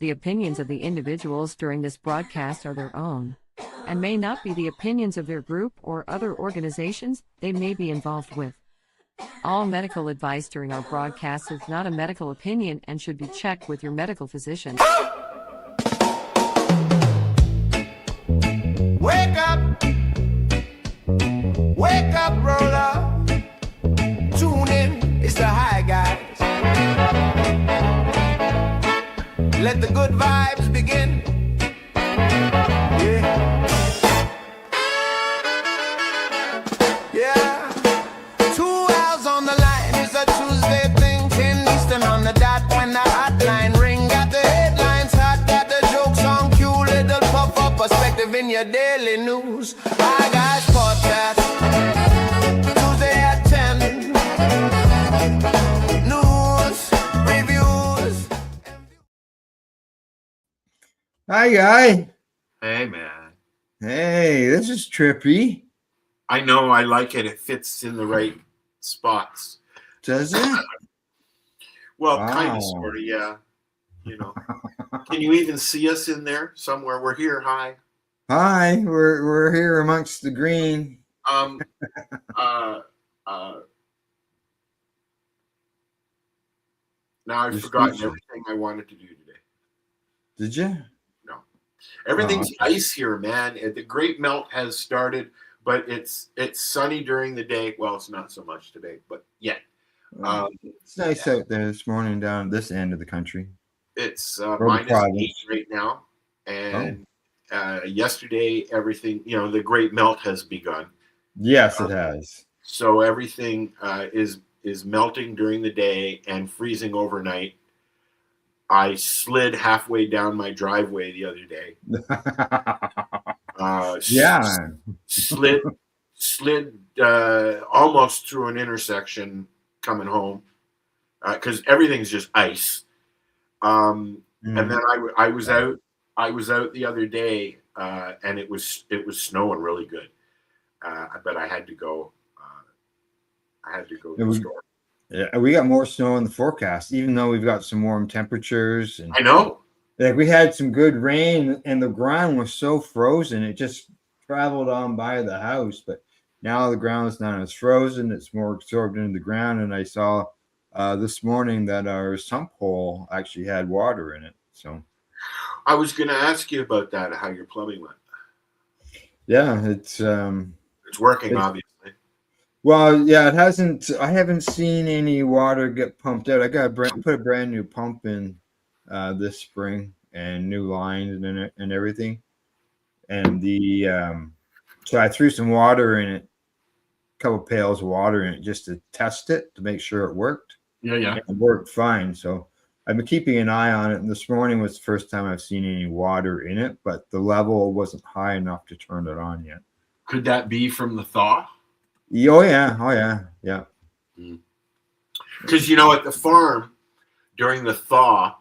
The opinions of the individuals during this broadcast are their own, and may not be the opinions of their group or other organizations they may be involved with. All medical advice during our broadcast is not a medical opinion and should be checked with your medical physician. Wake up, roller. Tune in, it's the high guys. Let the good vibes begin. Yeah. 2 hours on the line is a Tuesday thing. 10 Eastern on the dot when the hotline ring. Got the headlines hot, got the jokes on cue. Little puff up perspective in your daily news. Hi guys, Potcast. Tuesday at 10. News, reviews. Hi, guy. Hey, man. Hey, this is trippy. I know, I like it. It fits in the right spots. Does it? Well, Wow. kind of, sort of, yeah. You know. Can you even see us in there somewhere? We're here. Hi. Hi, we're here amongst the green. Now I've You're forgotten speechless. everything I wanted to do today. Did you? No. Everything's Oh, ice here, man. The great melt has started, but it's sunny during the day. Well, it's not so much today, but yeah. It's nice out there this morning down this end of the country. It's Province. -8 right now, and yesterday everything, the great melt has begun. Yes, it has. So everything is melting during the day and freezing overnight. I slid halfway down my driveway the other day. Yeah. Slid almost through an intersection coming home because everything's just ice. And then I was out the other day and it was snowing really good. But I had to go. To the store. Yeah, we got more snow in the forecast, even though we've got some warm temperatures. And I know. like we had some good rain, and the ground was so frozen it just traveled on by the house. But now the ground is not as frozen; it's more absorbed into the ground. And I saw this morning that our sump hole actually had water in it. So I was going to ask you about that. How your plumbing went? yeah, it's working, obviously. Well, yeah, it hasn't. I haven't seen any water get pumped out. I got put a brand new pump in this spring and new lines in it and everything. And so I threw some water in it, a couple pails of water in it just to test it to make sure it worked. Yeah. And it worked fine. So I've been keeping an eye on it. And this morning was the first time I've seen any water in it, but the level wasn't high enough to turn it on yet. Could that be from the thaw? Oh yeah. Because at the farm during the thaw,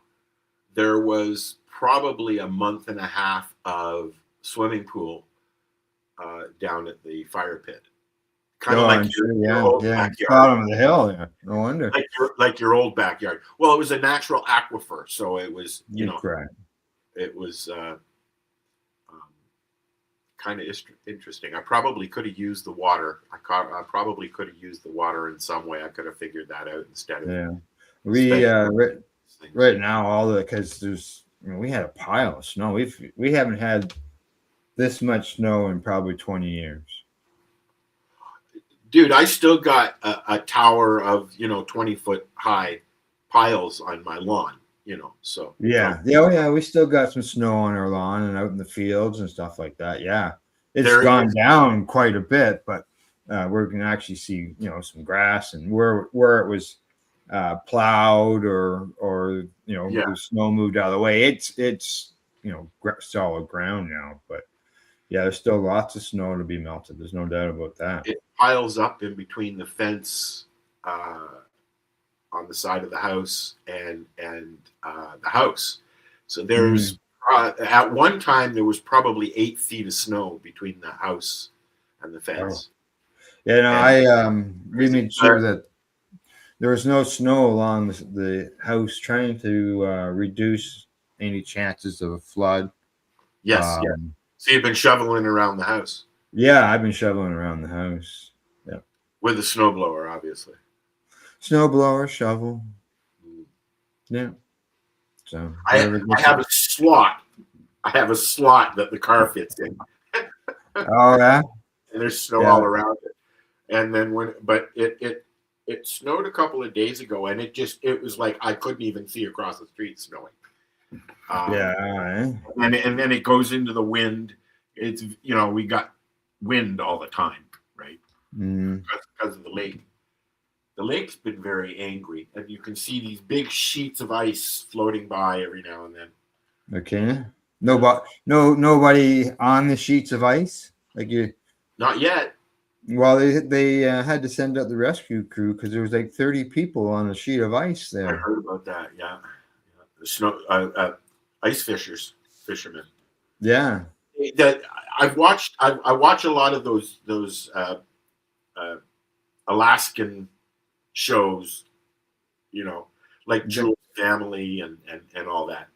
there was probably a month and a half of swimming pool down at the fire pit. Kind of like your old backyard. Bottom of the hill. Yeah, no wonder. Like your old backyard. Well, it was a natural aquifer, so it was Correct. It was kind of interesting. I probably could have used the water. I probably could have used the water in some way. I could have figured that out instead of. Yeah, we right now because there's we had a pile of snow. We haven't had this much snow in probably 20 years. Dude, I still got a tower of 20-foot high piles on my lawn. So yeah. We still got some snow on our lawn and out in the fields and stuff like that. Yeah, it's gone down quite a bit, but we're gonna actually see some grass and where it was plowed or the snow moved out of the way. It's solid ground now, but yeah, there's still lots of snow to be melted. There's no doubt about that. It piles up in between the fence on the side of the house and the house. So there's at one time there was probably 8 feet of snow between the house and the fence. Oh. Yeah, we made sure that there was no snow along the house, trying to reduce any chances of a flood. Yes, yeah. So you've been shoveling around the house. Yeah, I've been shoveling around the house. Yeah, with a snowblower, obviously. Snowblower, shovel. Yeah. So I have a slot. I have a slot that the car fits in. Oh yeah. And there's snow all around it. And then it snowed a couple of days ago, and it was like I couldn't even see across the street snowing. And then it goes into the wind. It's we got wind all the time, right? Because of the lake. The lake's been very angry, and you can see these big sheets of ice floating by every now and then. Okay. Nobody on the sheets of ice like you. Not yet. Well, they had to send out the rescue crew because there was like 30 people on a sheet of ice there. I heard about that. Yeah. The snow ice fishermen. Yeah. That I watch a lot of those Alaskan shows, like Jewel's Family and all that,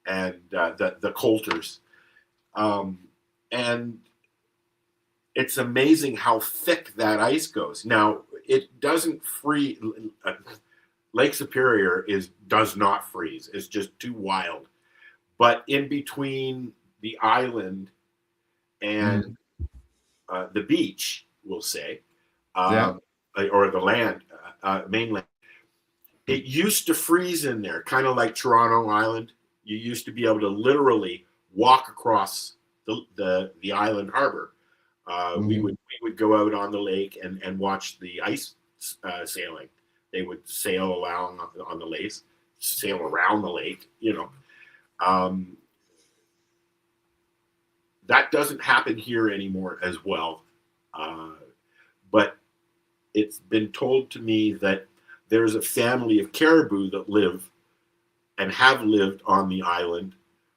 and the Coulters, and it's amazing how thick that ice goes. Now it doesn't freeze. Lake Superior does not freeze. It's just too wild. But in between the island and the beach, we'll say, or the land, mainland, it used to freeze in there, kind of like Toronto Island. You used to be able to literally walk across the island harbor. We would go out on the lake and watch the ice sailing. They would sail around on the lake, sail around the lake. That doesn't happen here anymore as well. But it's been told to me that there's a family of caribou that live and have lived on the island,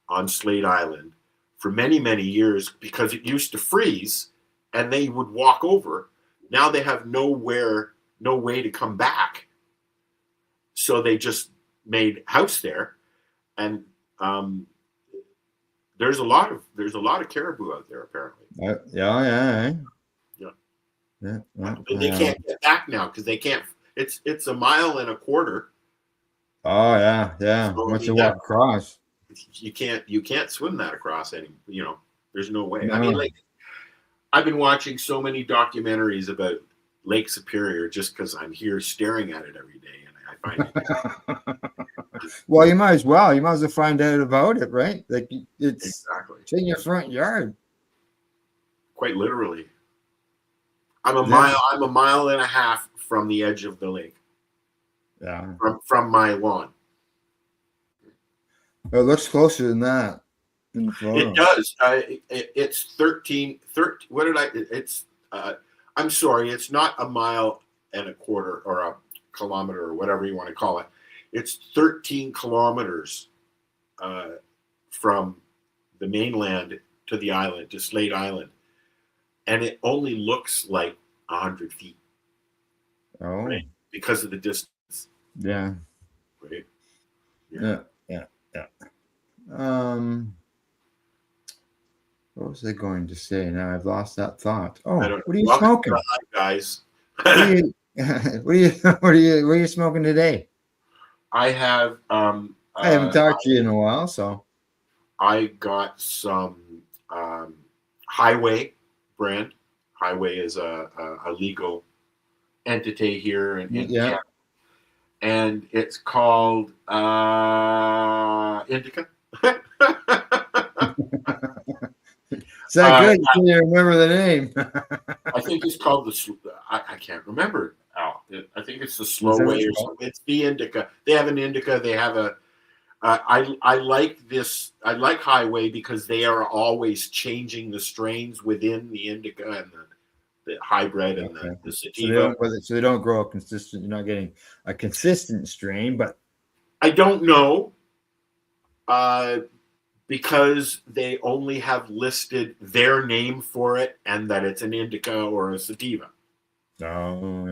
on Slate Island, for many, many years because it used to freeze and they would walk over. Now they have no way to come back. So they just made house there. And there's a lot of caribou out there apparently. Yeah. They can't get back now because they can't. It's 1.25 miles. Oh yeah. So, Once you walk across, you can't swim that across any. There's no way. No. I mean, I've been watching so many documentaries about Lake Superior just because I'm here staring at it every day, and I find it. Well, you might as well find out about it, right? Like it's in your front yard. Quite literally. I'm a mile and a half from the edge of the lake. Yeah. From my lawn. It looks closer than that. It does. It's 13. What did I? It's. I'm sorry. It's not 1.25 miles or a kilometer or whatever you want to call it. It's 13 kilometers from the mainland to the island, to Slate Island, and it only looks like 100 feet. Oh. Right? Because of the distance. Yeah. Right. Yeah. What was I going to say? Now I've lost that thought. Oh, what are you smoking, guys? What are you smoking today? I have. I haven't talked to you in a while, so I got some Highway brand. Highway is a legal entity here in Canada, and it's called Indica. Is that good? Can you remember the name? I think it's called I can't remember, Al. I think it's the slow way or something. It's the Indica. They have an Indica. They have a. I like this. I like Highway because they are always changing the strains within the Indica and the hybrid and the sativa. So they don't grow a consistent. You're not getting a consistent strain, but I don't know. Because they only have listed their name for it and that it's an indica or a sativa. Oh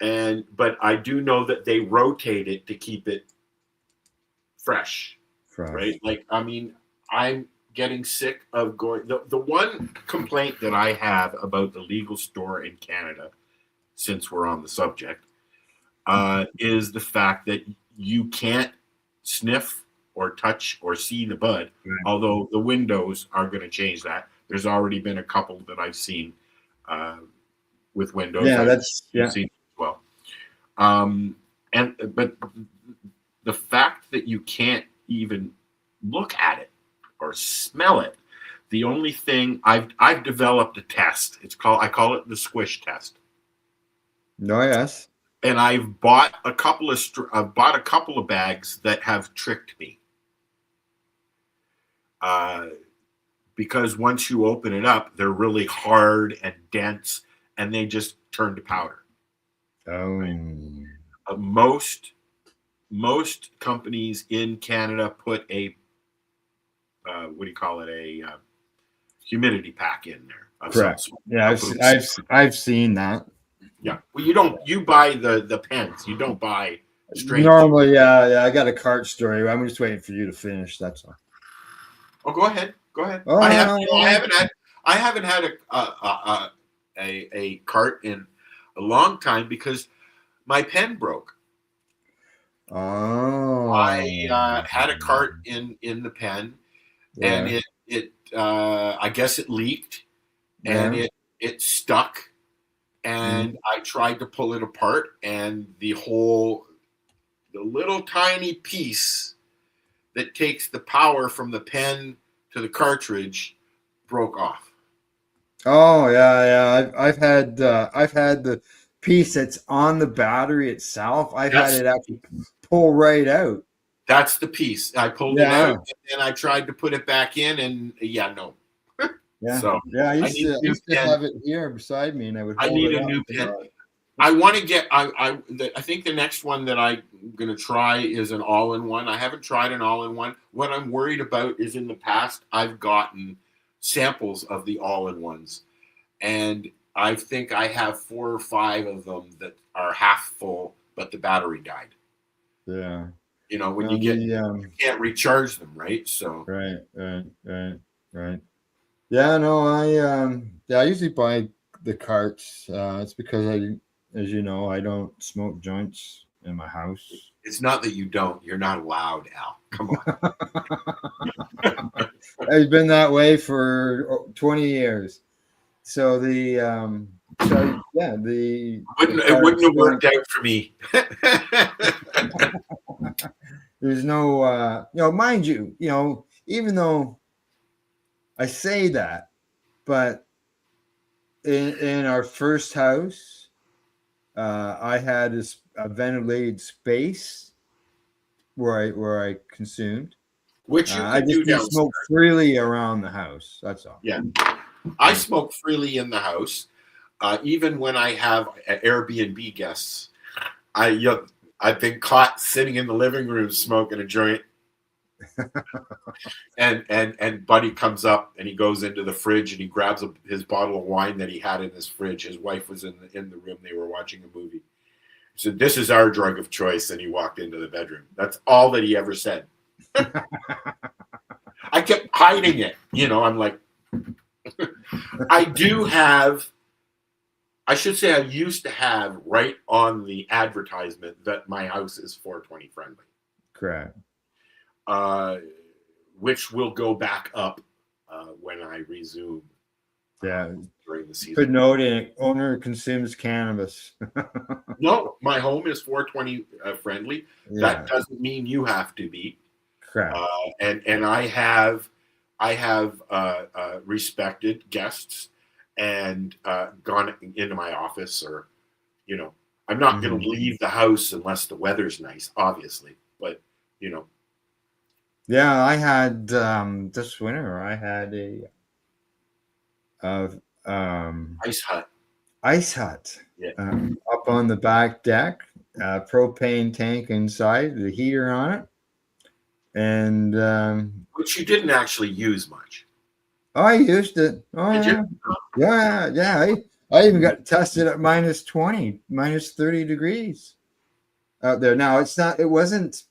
yeah. But I do know that they rotate it to keep it fresh. right? Like, I mean, I'm getting sick of going. The one complaint that I have about the legal store in Canada, since we're on the subject, is the fact that you can't sniff or touch or see the bud, although the windows are going to change that. There's already been a couple that I've seen with windows. Yeah, I've that's seen as well. But the fact that you can't even look at it or smell it, the only thing I've developed a test. I call it the squish test. No, yes. And I've bought a couple of bags that have tricked me. Because once you open it up, they're really hard and dense, and they just turn to powder. Oh. Right? Most companies in Canada put a a humidity pack in there. Correct. Yeah, I've seen that. Yeah. Well, you buy the pens. You don't buy straight. Normally, yeah. I got a cart story. I'm just waiting for you to finish. That's all. Oh, go ahead. Oh, I haven't had a cart in a long time because my pen broke. Oh. I had a cart in the pen, and it I guess it leaked, and it stuck, and I tried to pull it apart, and the little tiny piece that takes the power from the pen to the cartridge broke off. Oh yeah. I've had the piece that's on the battery itself. I've had it actually pull right out. That's the piece. I pulled it out, and then I tried to put it back in, and no. Yeah. So I used to have it here beside me, and I need a new pen. I want to get. I think the next one that I'm going to try is an all-in-one. I haven't tried an all-in-one. What I'm worried about is in the past I've gotten samples of the all-in-ones, and I think I have 4 or 5 of them that are half full, but the battery died. Yeah. When you can't recharge them, right? So right. Yeah, no, I usually buy the carts. It's because as you know, I don't smoke joints in my house. It's not that you don't. You're not allowed, Al. Come on. It's been that way for 20 years. So it wouldn't have worked out for me. There's no, mind you, even though I say that, but in our first house, I had a ventilated space where I consumed. Which you I can just do smoke freely around the house. That's all. Yeah, I smoke freely in the house, even when I have Airbnb guests. I've been caught sitting in the living room smoking a joint, and Buddy comes up and he goes into the fridge and he grabs his bottle of wine that he had in his fridge. His wife was in the room. They were watching a movie. He said, "This is our drug of choice," and he walked into the bedroom. That's all that he ever said. I kept hiding it. I'm like, I should say I used to have right on the advertisement that my house is 420 friendly. Correct. Which will go back up when I resume. During the season. Put note in it, owner consumes cannabis. No, my home is 420 friendly. Yeah. That doesn't mean you have to be. Correct. And I have respected guests and gone into my office, or I'm not going to leave the house unless the weather's nice, obviously, but Yeah, I had this winter. I had ice hut. Yeah. Up on the back deck, propane tank inside, the heater on it, and which you didn't actually use much. Oh, I used it. Oh, Did yeah. You? Yeah. I even got tested at -20, -30 degrees out there. Now it wasn't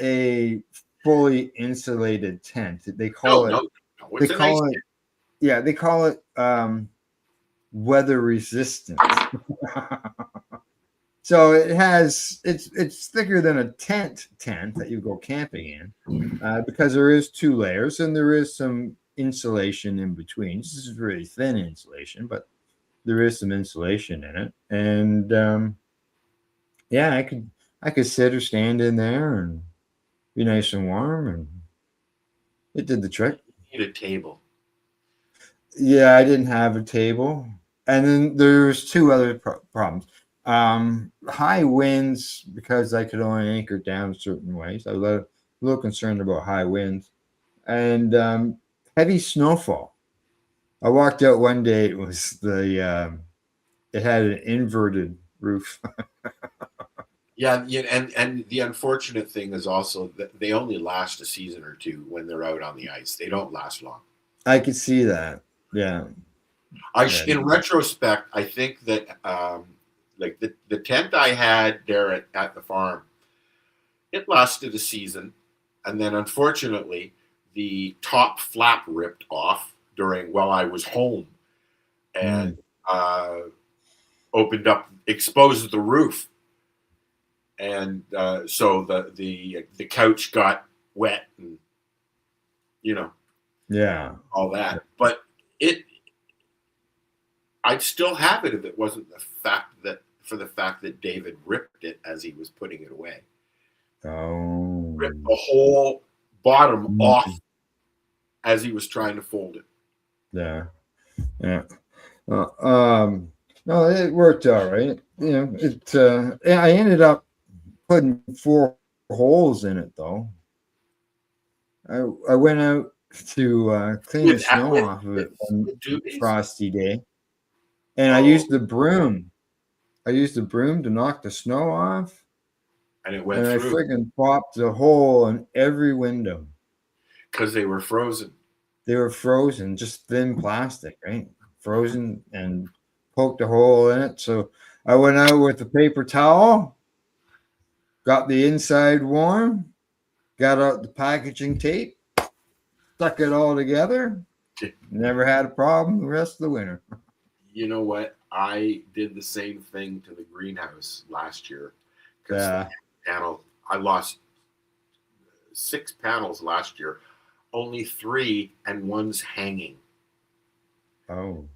a fully insulated tent. They call No, it. no, no. They It's a nice. call it. Yeah, they call it weather resistant. So it's thicker than a tent that you go camping in, because there is 2 layers and there is some insulation in between. This is really thin insulation, but there is some insulation in it. And yeah, I could sit or stand in there and be nice and warm, and it did the trick. You need a table. Yeah, I didn't have a table, and then there's 2 other problems. High winds, because I could only anchor down certain ways. I was a little concerned about high winds, and heavy snowfall. I walked out one day. It was it had an inverted roof. Yeah, and the unfortunate thing is also that they only last a season or 2 when they're out on the ice. They don't last long. I could see that. Yeah. In retrospect, I think that like the tent I had there at the farm, it lasted a season, and then unfortunately the top flap ripped off while I was home, and exposed the roof, and so the couch got wet, and Yeah. all that. But I'd still have it if it wasn't for the fact that David ripped it as he was putting it away. Oh. Ripped the whole bottom off as he was trying to fold it. Yeah. Yeah. No, it worked all right. I ended up putting 4 holes in it though. I went out to clean the snow off of it on a frosty day, and I used the broom. I used the broom to knock the snow off, and it went through. I friggin' popped a hole in every window because they were frozen. They were frozen, just thin plastic, right? Frozen, and poked a hole in it. So I went out with a paper towel, got the inside warm, got out the packaging tape, stuck it all together. Never had a problem the rest of the winter. You know what? I did the same thing to the greenhouse last year. Yeah. I lost 6 panels last year. Only 3, and 1's hanging. Oh.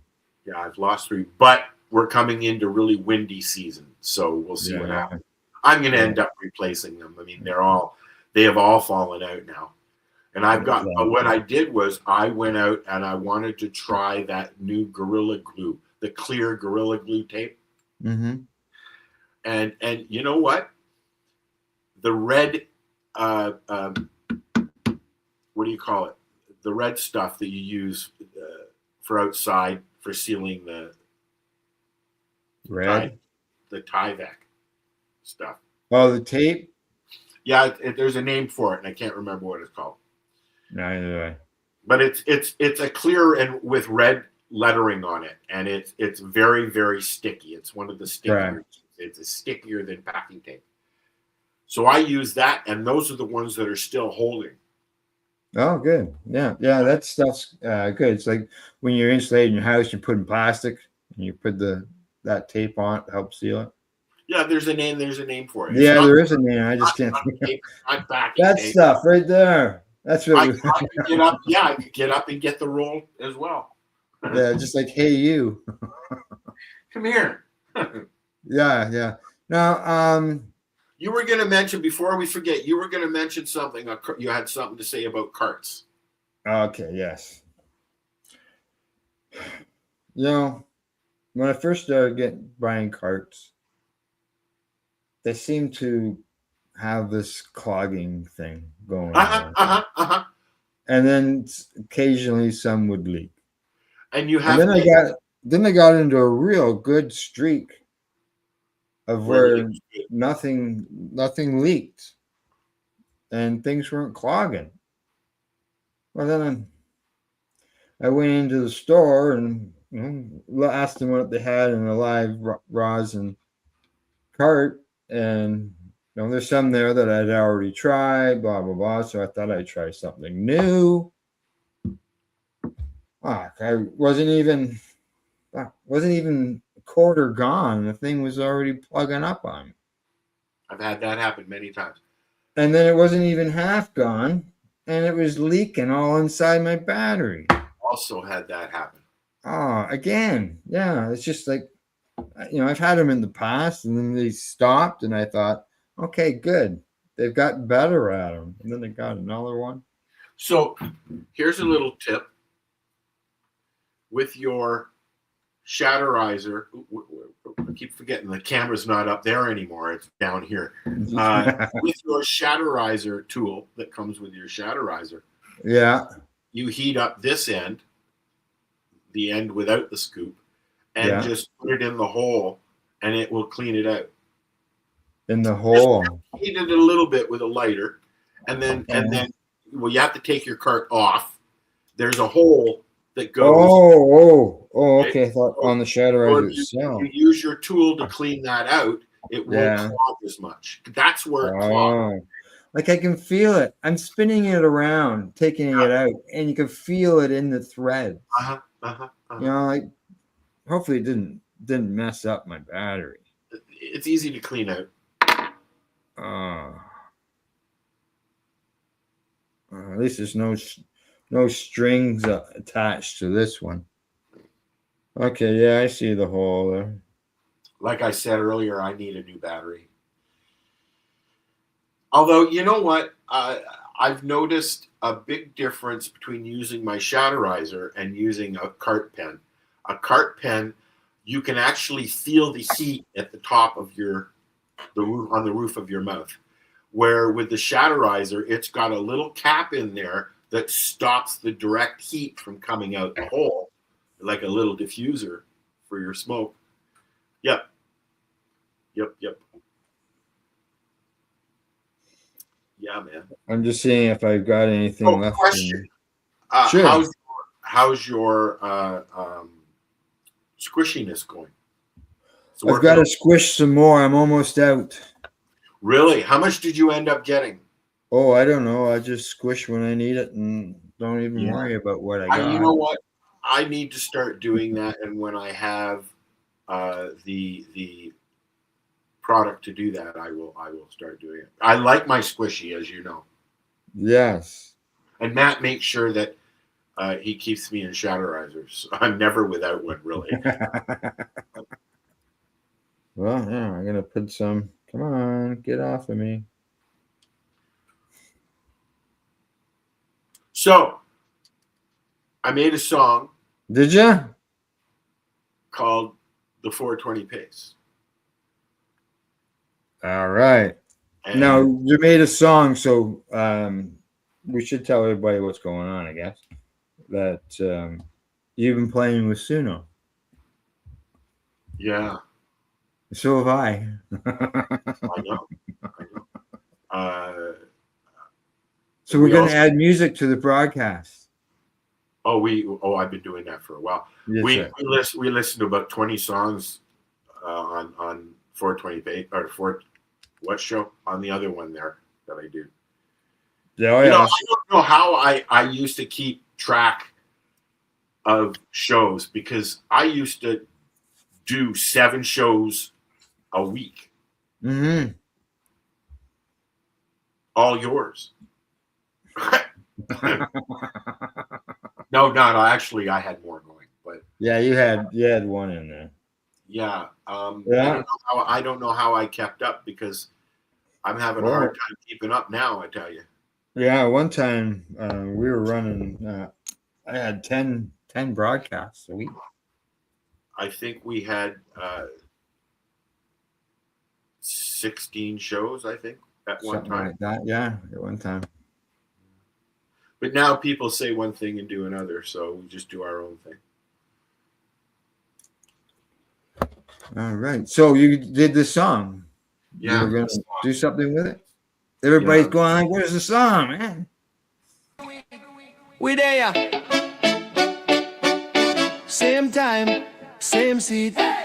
Yeah, I've lost 3. But we're coming into really windy season, so we'll see what happens. I'm going to end up replacing them. I mean, they have all fallen out now. And what I did was I went out and I wanted to try that new Gorilla Glue, the clear Gorilla Glue tape. Mm-hmm. And you know what? The red, what do you call it? The red stuff that you use for outside for sealing the Tyvek stuff. Oh, the tape? Yeah, there's a name for it, and I can't remember what it's called. Neither do I. But it's a clear and with red lettering on it, and it's very, very sticky. It's one of the stickier. Right. It's stickier than packing tape. So I use that, and those are the ones that are still holding. Oh, good. Yeah, that stuff's good. It's like when you're insulating your house, you're putting plastic, and you put that tape on it to help seal it. Yeah, there's a name for it. Yeah, there is a name. I just can't. That tape. Stuff right there. That's what I could get up. Yeah, I could get up and get the roll as well. Yeah, just like, hey, you. Come here. Yeah. Now, you were going to mention, before we forget, you were going to mention something. You had something to say about carts. Okay, yes. When I first started buying carts, they seem to have this clogging thing going on. And then occasionally some would leak. And you have. Then I got into a real good streak of where nothing leaked, and things weren't clogging. Well, then I went into the store and asked them what they had in a live rosin cart, and there's some there that I'd already tried, blah blah blah. So I thought I'd try something new. I wasn't even a quarter gone. The thing was already plugging up on me. I've had that happen many times. And then it wasn't even half gone, and it was leaking all inside my battery. Also had that happen. Oh, again, yeah. It's just like, I've had them in the past, and then they stopped, and I thought, okay, good. They've gotten better at them, and then they got another one. So here's a little tip. With your Shatterizer, I keep forgetting the camera's not up there anymore. It's down here. With your Shatterizer tool that comes with your Shatterizer, yeah, you heat up this end, the end without the scoop, and just put it in the hole, and it will clean it out. In the hole. Just heat it a little bit with a lighter, and then you have to take your cart off. There's a hole that goes. Okay. I thought on the Shatterizer itself. You use your tool to clean that out. It won't clog as much. That's where it clogs. Like I can feel it. I'm spinning it around, taking it out, and you can feel it in the thread. Like hopefully it didn't mess up my battery. It's easy to clean out. At least there's no strings attached to this one. Okay, yeah, I see the hole there. Like I said earlier, I need a new battery. Although, you know what? I've noticed a big difference between using my Shatterizer and using a cart pen. A cart pen, you can actually feel the heat at the top of the roof of your mouth. Where with the Shatterizer, it's got a little cap in there that stops the direct heat from coming out the hole, like a little diffuser for your smoke. Yep. Yeah, man. I'm just seeing if I've got anything left. Question. Sure. How's your squishiness going? I've got to squish some more. I'm almost out. Really? How much did you end up getting? Oh, I don't know. I just squish when I need it and don't even worry about what I got. You know what? I need to start doing that, and when I have the product to do that, I will start doing it. I like my squishy, as you know. Yes. And Matt makes sure that he keeps me in Shatterizers. I'm never without one, really. Well, yeah, I'm gonna put some. Come on, get off of me. So, I made a song. Did you? Called The 420 Pace. All right. And now, you made a song, so we should tell everybody what's going on, I guess. That you've been playing with Suno. Yeah. So have I. I know. So we're going to add music to the broadcast. I've been doing that for a while. Yes, we listened to about 20 songs on 420 Pace or what show on the other one there that I do. Yeah, I don't know how I used to keep track of shows because I used to do 7 shows a week. Mm-hmm. All yours. No, actually I had more going, but yeah, you had one in there. Yeah. I don't know how I kept up because I'm having a hard time keeping up now, I tell you. Yeah, one time we were running I had 10 broadcasts a week. I think we had 16 shows, I think, at one time. Like that, yeah, at one time. But now people say one thing and do another, so we just do our own thing. All right. So you did the song. Yeah. You're going to do something with it? Everybody's going like, where's the song, man? We there. Same time, same seat. Wait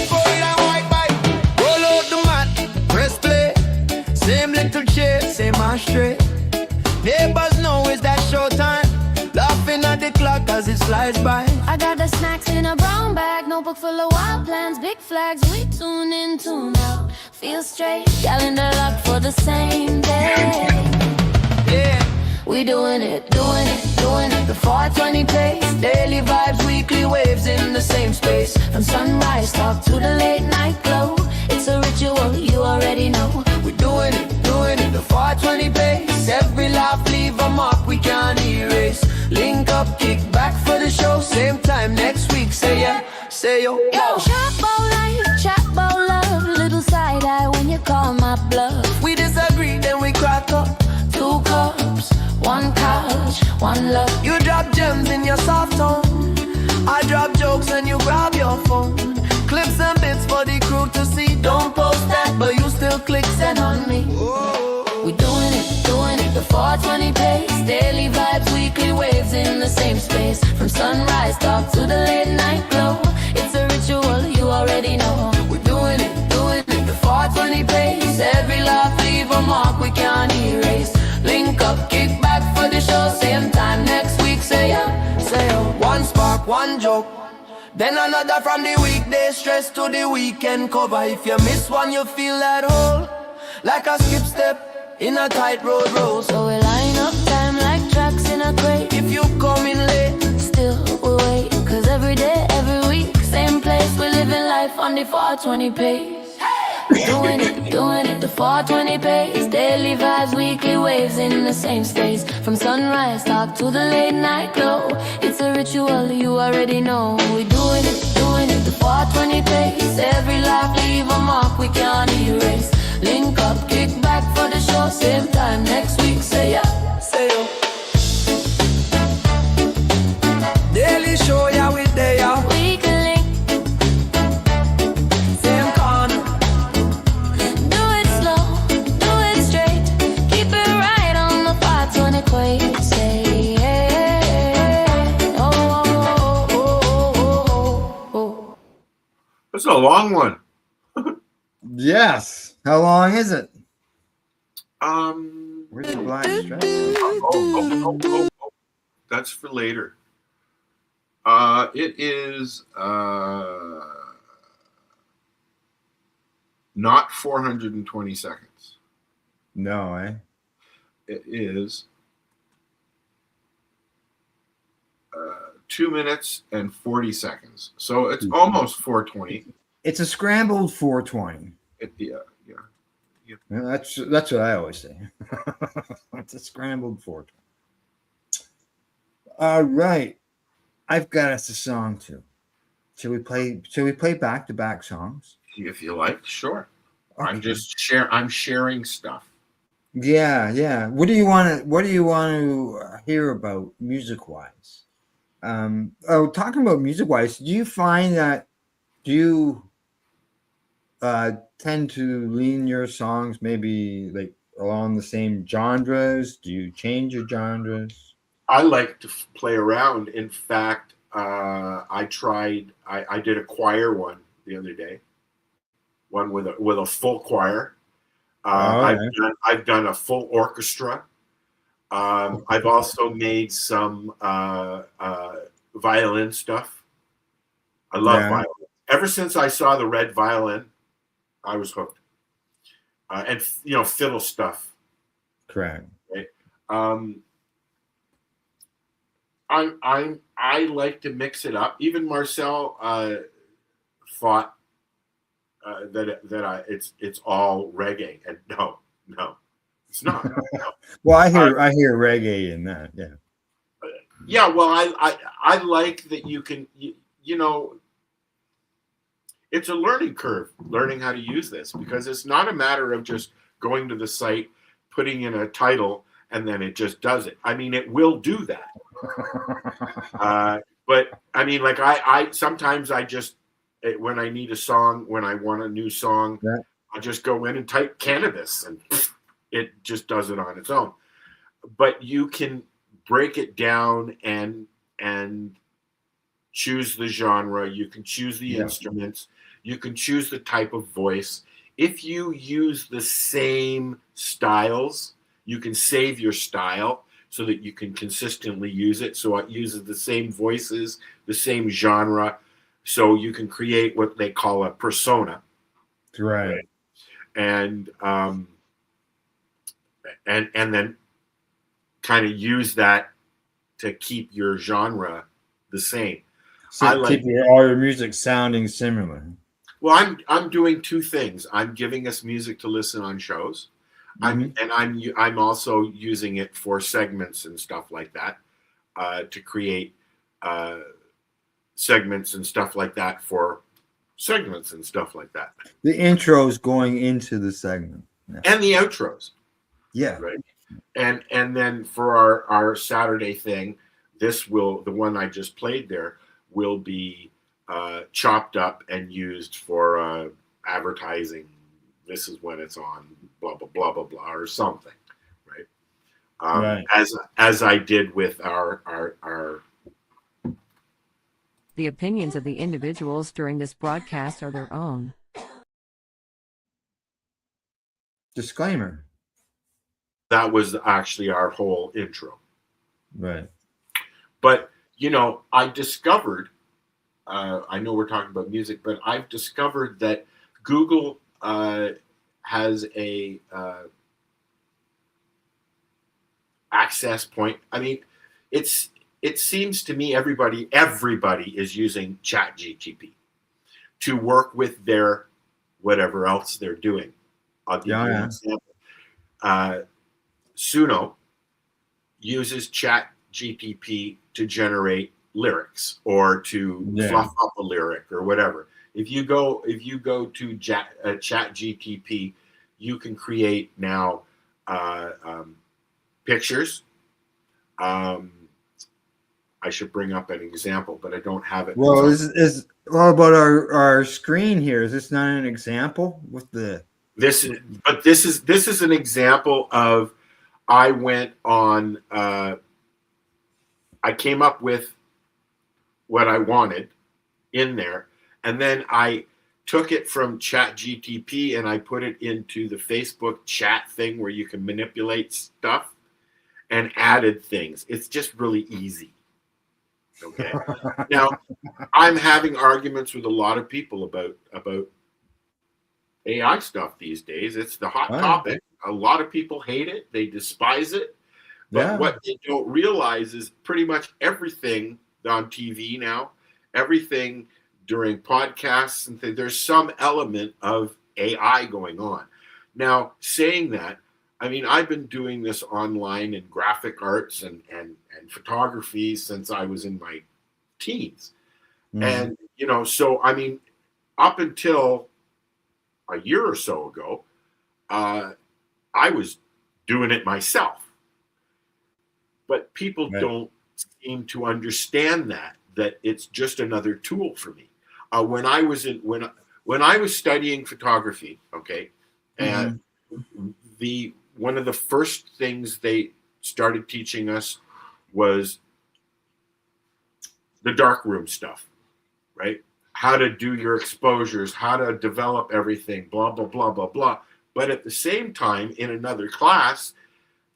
for it, white bike. Same little chair, same ashtray. Neighbors know it's that showtime. Laughing at the clock as it slides by. I got the snacks in a brown bag, notebook full of wild plans, big flags. We tune in, tune out, feel straight. Calendar locked for the same day. Yeah, We doing it, doing it, doing it. The 420 pace, daily vibes, weekly waves in the same space. From sunrise talk to the late night glow. It's a ritual, you already know. we're doing it, the 420 pace. Every laugh leave a mark we can't erase. Link up, kick back for the show. Same time next week, say yeah, say yo. Yo, chat about life, chat about love. Little side eye when you call my bluff. We disagree, then we crack up. 2 cups, 1 couch, 1 love. You drop gems in your soft tone. I drop jokes and you grab your phone. Clips and bits for the crew to see. Don't post that, but you still click send on me. We doing it, the 420 pace. Daily vibes, weekly waves in the same space. From sunrise talk to the late night glow. It's a ritual, you already know. We're doing it, the 420 pace. Every laugh leave a mark we can't erase. Link up, kick back for the show. Same time next week, say yeah, say yo. One spark, one joke. Then another from the weekday stress to the weekend cover. If you miss one, you feel that hole. Like a skip step in a tight road road. So we line up time like tracks in a crate. If you come in late, Still we wait, cause every day, every week, same place. We living life on the 420 pace. Doing it, the 420 pace. Daily vibes, weekly waves in the same space. From sunrise talk to the late night glow. It's a ritual, you already know. We doing it, the 420 pace. Every laugh leave a mark we can't erase. Link up, kick back for the show. Same time next week, say yeah, say yo. Daily show, yeah, we there, yeah. we can link. Same corner. Do it slow, do it straight. Keep it right on the 420 pace. Say yeah. Oh. That's a long one. Yes. How long is it? Um, Where's the black strap? oh. That's for later. It is not 420 seconds. No, eh? It is 2 minutes and 40 seconds. So it's almost 420. It's a scrambled 420. Yeah. Yeah, that's what I always say. It's a scrambled 420. All right. I've got us a song too. Shall we play back-to-back songs? If you like, sure. Okay. I'm sharing stuff. Yeah. What do you want to hear about music-wise? Talking about music-wise, do you find that you tend to lean your songs maybe like along the same genres? Do you change your genres? I like to play around. In fact, I did a choir one the other day. One with a full choir. I've done a full orchestra. I've also made some violin stuff. I love violin. Ever since I saw the red violin, I was hooked. And fiddle stuff. Correct. Right. I like to mix it up. Even Marcel thought that it's all reggae, and no, it's not. No. Well, I hear reggae in that. Yeah. Yeah. Well, I like that you can it's a learning curve, learning how to use this, because it's not a matter of just going to the site, putting in a title, and then it just does it. I mean, it will do that. But I mean, like I sometimes I just, when I need a song, when I want a new song, I just go in and type cannabis and it just does it on its own. But you can break it down and choose the genre. You can choose the instruments. You can choose the type of voice. if you use the same styles, you can save your style so that you can consistently use it. So it uses the same voices, the same genre. So you can create what they call a persona. Right. And then kind of use that to keep your genre the same. So keep all your music sounding similar. Well, I'm doing two things. I'm giving us music to listen on shows. I'm also using it for segments and stuff like that, to create segments and stuff like that for segments and stuff like that. The intros going into the segment. Yeah. And the outros. Yeah. Right. And then for our Saturday thing, the one I just played there will be chopped up and used for advertising. This is when it's on, blah blah blah blah blah, or something, right? Right. As I did with our. The opinions of the individuals during this broadcast are their own. Disclaimer. That was actually our whole intro. Right. But I discovered. I know we're talking about music, but I've discovered that Google has a access point. I mean, it seems to me everybody is using ChatGPT to work with their whatever else they're doing. I'll give you an example. Suno uses ChatGPT to generate lyrics or to fluff up a lyric or whatever. If you go to ChatGPT, you can create now pictures. I should bring up an example, but I don't have it. Well, what about our screen here? Is this not an example with the this is an example of I went on. I came up with what I wanted in there, and then I took it from ChatGPT and I put it into the Facebook chat thing where you can manipulate stuff, and added things. It's just really easy. Okay. Now, I'm having arguments with a lot of people about AI stuff these days. It's the hot topic. A lot of people hate it. They despise it. But what they don't realize is pretty much everything on TV now, everything during podcasts and things, there's some element of AI going on. Now, saying that, I mean, I've been doing this online in graphic arts and photography since I was in my teens. And, so, I mean, up until a year or so ago, I was doing it myself. But people don't seem to understand that it's just another tool for me. When I was studying photography, okay, and one of the first things they started teaching us was the darkroom stuff, right? How to do your exposures, how to develop everything, blah, blah, blah, blah, blah. But at the same time, in another class,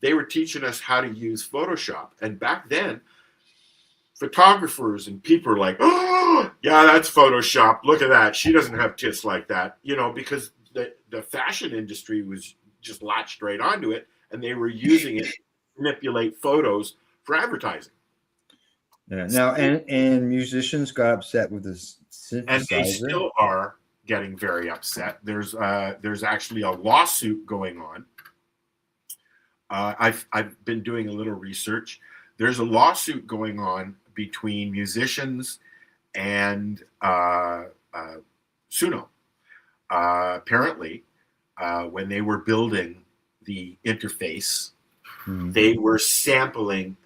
they were teaching us how to use Photoshop. And back then, photographers and people were like, oh, yeah, that's Photoshop. Look at that. She doesn't have tits like that, because the fashion industry was just latched right onto it, and they were using it to manipulate photos for advertising. Yeah. Now, and musicians got upset with this synthesizer. And they still are getting very upset. There's actually a lawsuit going on. I've been doing a little research. There's a lawsuit going on between musicians and Suno. Apparently, when they were building the interface, they were sampling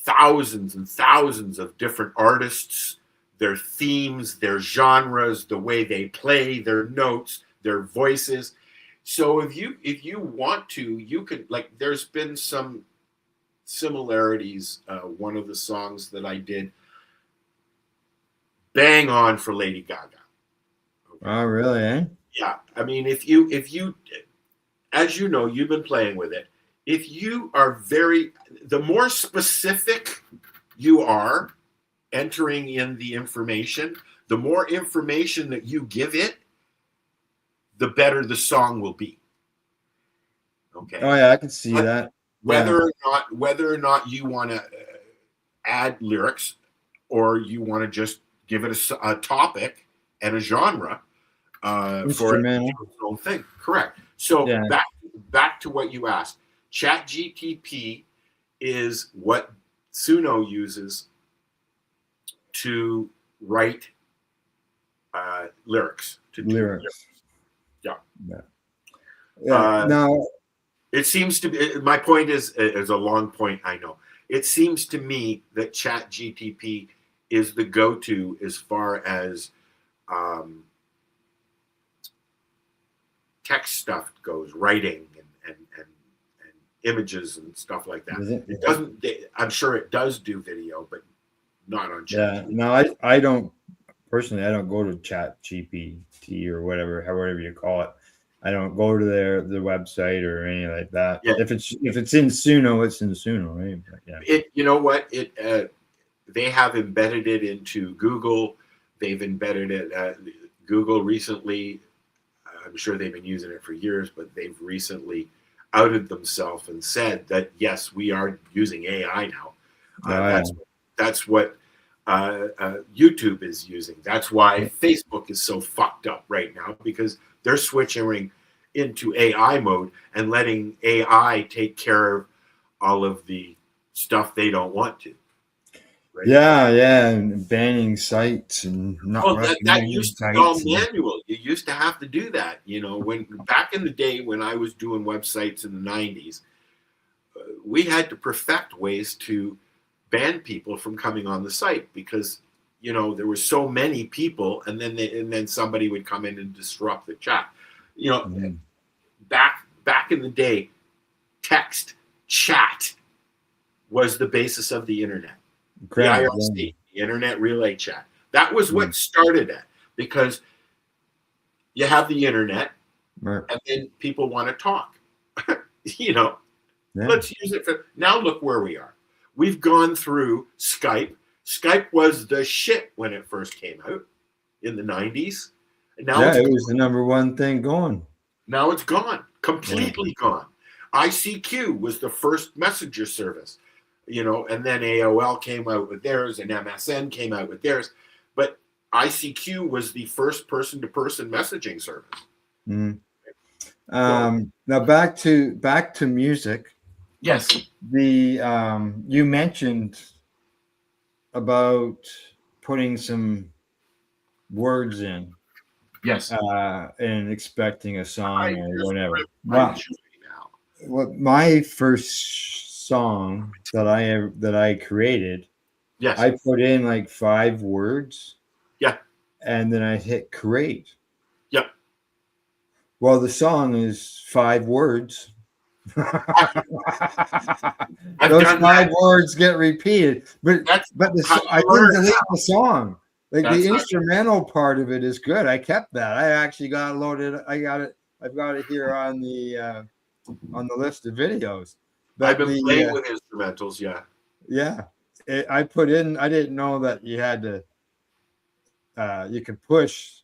thousands and thousands of different artists, their themes, their genres, the way they play, their notes, their voices. So if you want to, you could, like, there's been some similarities. One of the songs that I did, bang on for Lady Gaga. Okay. Oh, really? Yeah, I mean, if you, as you know, you've been playing with it. If you are the more specific you are entering in the information, the more information that you give it, the better the song will be. Okay. Oh yeah, I can see that. Whether or not you want to add lyrics, or you want to just give it a topic and a genre for its own thing. Correct. So back to what you asked. ChatGTP is what Suno uses to write lyrics. Lyrics. Yeah. Now, it seems to be. My point is a long point. I know. It seems to me that ChatGTP is the go-to as far as text stuff goes, writing and images and stuff like that. It doesn't. I'm sure it does do video, but not on ChatGPT. Yeah. No, I don't personally. I don't go to ChatGPT or however you call it. I don't go to the website or anything like that. Yeah. If it's in Suno, it's in Suno, right? But yeah. You know what? They have embedded it into Google. They've embedded it. Google recently. I'm sure they've been using it for years, but they've recently outed themselves and said that yes, we are using AI now. That's what YouTube is using. That's why Facebook is so fucked up right now, because they're switching into AI mode and letting AI take care of all of the stuff they don't want to. Right? Yeah, and banning sites and not. That used to be all manual. You used to have to do that. You know, when back in the day when I was doing websites in the 90s, we had to perfect ways to ban people from coming on the site because there were so many people, and then somebody would come in and disrupt the chat. Back in the day, text chat was the basis of the internet. The IRC, the Internet Relay Chat. That was what started it, because you have the internet, and then people want to talk. Let's use it for. Now look where we are. We've gone through Skype. Skype was the shit when it first came out in the 90s. And now it was the number one thing going. Now it's gone, completely gone. ICQ was the first messenger service, and then AOL came out with theirs, and MSN came out with theirs. But ICQ was the first person-to-person messaging service. Mm. Now back to music. Yes. You mentioned about putting some words in. Yes. And expecting a song or whatever. Well, my first song that I created, yes, I put in like 5 words. Yeah. And then I hit create. Yep. Well, the song is 5 words. Those 5 words get repeated, but I didn't delete the song. Like the instrumental part of it is good. I kept that. I actually got it loaded. I've got it here on the list of videos. But I've been playing with instrumentals. Yeah. Yeah. I put in. I didn't know that you had to. You could push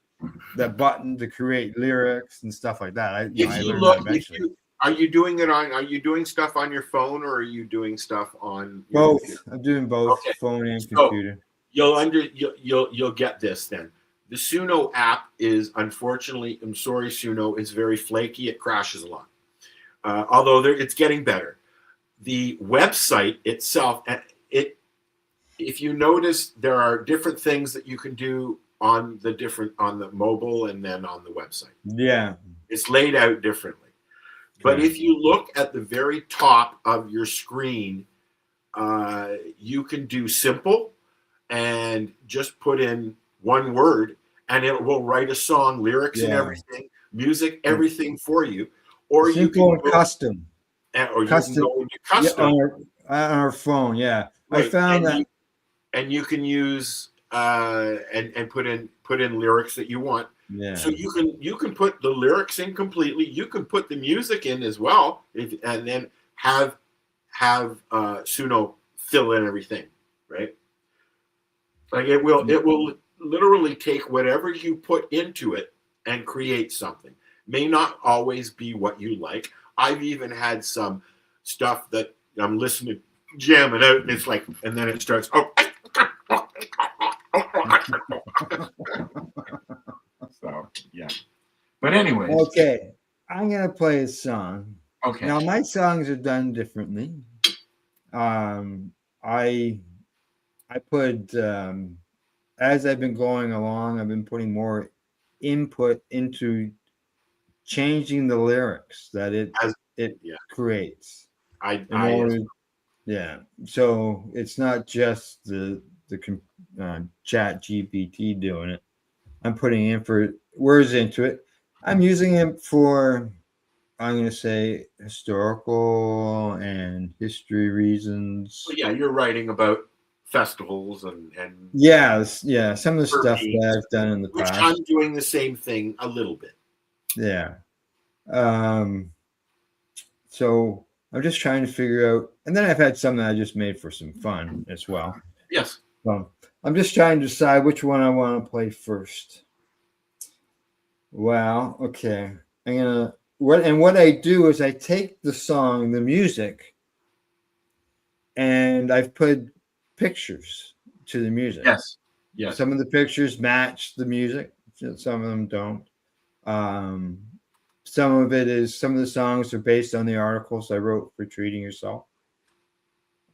that button to create lyrics and stuff like that. Are you doing it on? Are you doing stuff on your phone, or are you doing stuff on both? Computer? I'm doing both, phone and computer. You'll get this then. The Suno app is, unfortunately, I'm sorry, Suno, is very flaky. It crashes a lot. Although it's getting better. The website itself, if you notice, there are different things that you can do on the mobile and then on the website. Yeah. It's laid out differently. But if you look at the very top of your screen, you can do simple and just put in 1 word, and it will write a song, lyrics and everything, music, everything for you. Or simple, you can go custom. Or you can go into custom. Yeah, on our phone, yeah. Right. I found and you can use and put in lyrics that you want. Yeah. So you can put the lyrics in completely. You can put the music in as well, and then have Suno fill in everything, right? Like it will literally take whatever you put into it and create something. May not always be what you like. I've even had some stuff that I'm listening, jamming out, and it's like, and then it starts. Oh, so yeah. But anyways. Okay, I'm gonna play a song. Okay. Now my songs are done differently. I put as I've been going along, I've been putting more input into changing the lyrics that it creates. Yeah. So it's not just the Chat GPT doing it. I'm putting in for words into it. I'm using it for, I'm going to say, historical and history reasons. Well, yeah, you're writing about festivals and yeah, some of the stuff that I've done in the past. Which I'm doing the same thing a little bit. Yeah. So I'm just trying to figure out, and then I've had some that I just made for some fun as well. Yes. I'm just trying to decide which one I want to play first. Well, okay. What I do is I take the song, the music, and I've put pictures to the music. Yes. Yes. Some of the pictures match the music. Some of them don't. Some of the songs are based on the articles I wrote for Treating Yourself.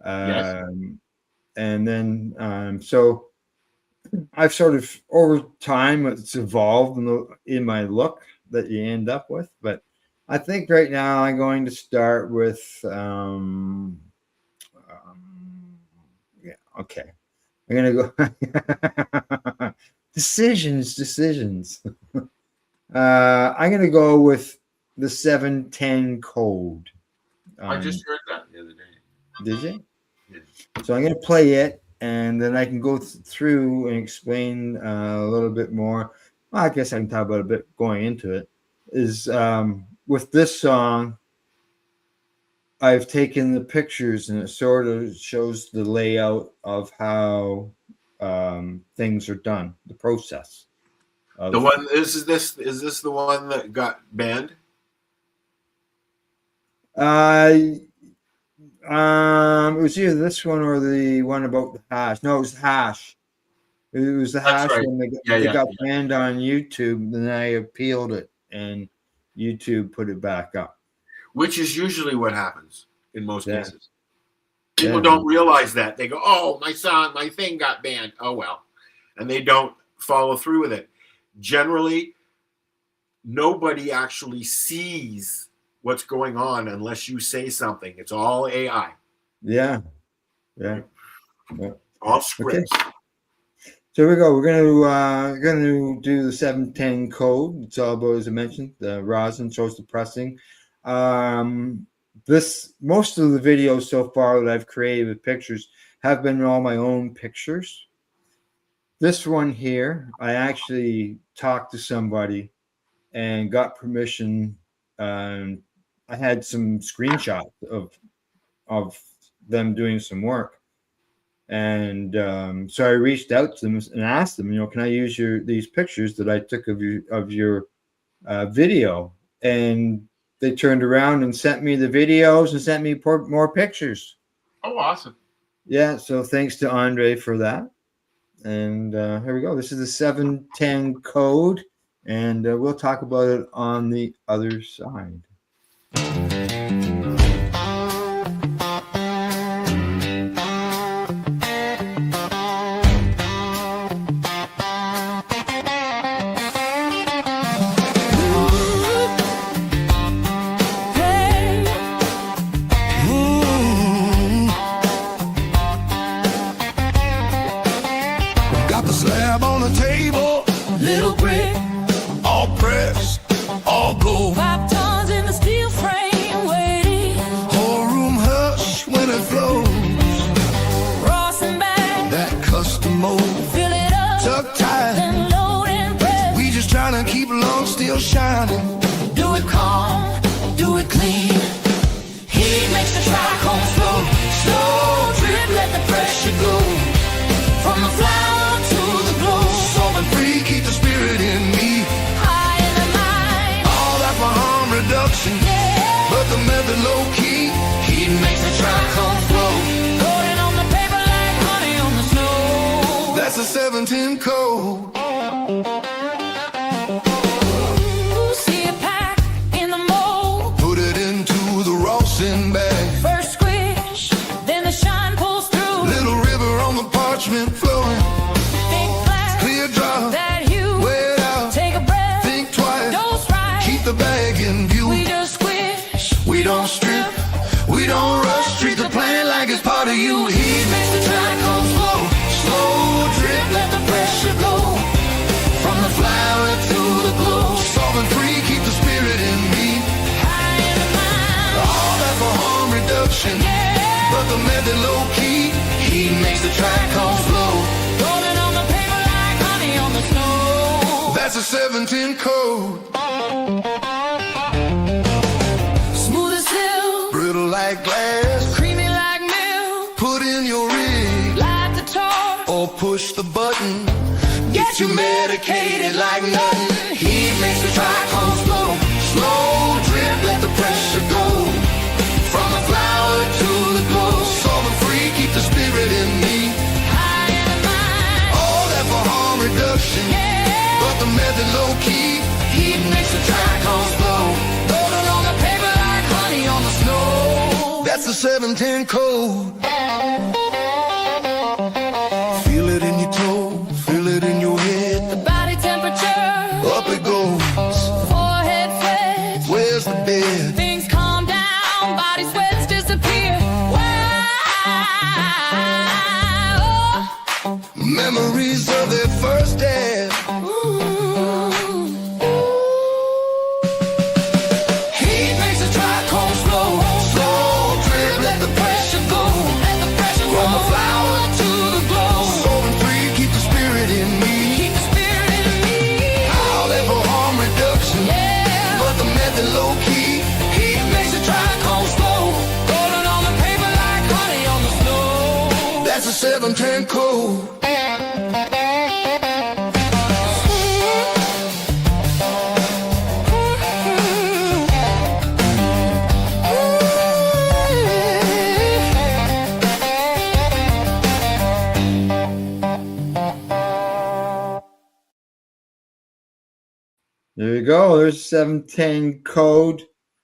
Yes. And then, so I've sort of, over time, it's evolved in my look that you end up with. But I think right now I'm going to start with, yeah, okay. I'm going to go decisions. I'm going to go with the 710 code. I just heard that the other day. Did you? Yeah. So I'm going to play it, and then I can go through and explain a little bit more. Well, I guess I can talk about a bit going into it. Is with this song, I've taken the pictures, and it sort of shows the layout of how things are done, the process. The one is this the one that got banned? It was either this one or the one about the hash. No, it was hash. It was the hash right. when they got banned on YouTube. Then I appealed it, and YouTube put it back up. Which is usually what happens in most cases. People don't realize that. They go, "Oh, my thing got banned. Oh well," and they don't follow through with it. Generally, nobody actually sees what's going on unless you say something. It's all AI. Yeah. All scripts. Okay. So here we go. We're gonna do the 710 code. It's all about, as I mentioned, the rosin, social pressing. Most of the videos so far that I've created with pictures have been all my own pictures. This one here, I actually talked to somebody and got permission. I had some screenshots of them doing some work, and so I reached out to them and asked them, can I use these pictures that I took of your video? And they turned around and sent me the videos and sent me more pictures. Oh, awesome! Yeah, so thanks to Andre for that. And here we go. This is the 710 code, and we'll talk about it on the other side. All pressed, all gold. 5 tons in the shining. Do it calm, do it clean. Heat makes the trichome flow. Slow drip, let the pressure go. From the flower to the glow. Solving free, keep the spirit in me. High in the mind. All that for harm reduction. Yeah. But the method low key. Heat makes the trichome flow. Floating on the paper like honey on the snow. That's a 710 code. See a pack in the mold. Put it into the Rawson bag. First squish, then the shine pulls through. Little river on the parchment flowing. Thick glass, Clear drop. that hue. Wear it out. Take a breath, Think twice. dose right. Keep the bag in view. We just squish. We don't strip. We don't rush. Treat the plant like it's part of you. Heat makes the trichome flow. Slow drip, let the pressure go. From the flower to the glow. Solving free, keep the spirit in me. High in the mind. All that for harm reduction. Yeah. But the method low key. Heat makes the trichome flow. Rolling on the paper like honey on the snow. That's a 710 code. Smooth as silk, Brittle like glass. creamy like milk. Put in your rig. Light the torch. Or push the button. Get you medicated like nothing. Heat makes the trichome flow. Slow drip, let the pressure go. From the flower to the glow. Solving free, keep the spirit in me. High in the mind. All that for harm reduction. Yeah. But the method low key. Heat makes the trichome flow. Rolling on the paper like honey on the snow. That's the 710 code. Feel it in your toe. Feel it in your head. Body temperature. Up it goes. Forehead sweat. Where's the bed? Things calm down. Body sweats disappear. Wow. Memories of their first dance. Ooh. Heat makes the trichome flow. Slow drip, let the pressure go. Let the pressure From the roll. flower to the glow. Solving free, keep the spirit in me. Keep the spirit in me. All that for harm reduction. Yeah. But the method low key. Heat makes the trichome flow. Rolling on the paper like honey on the snow. That's a 710 code. There you go. There's 710 code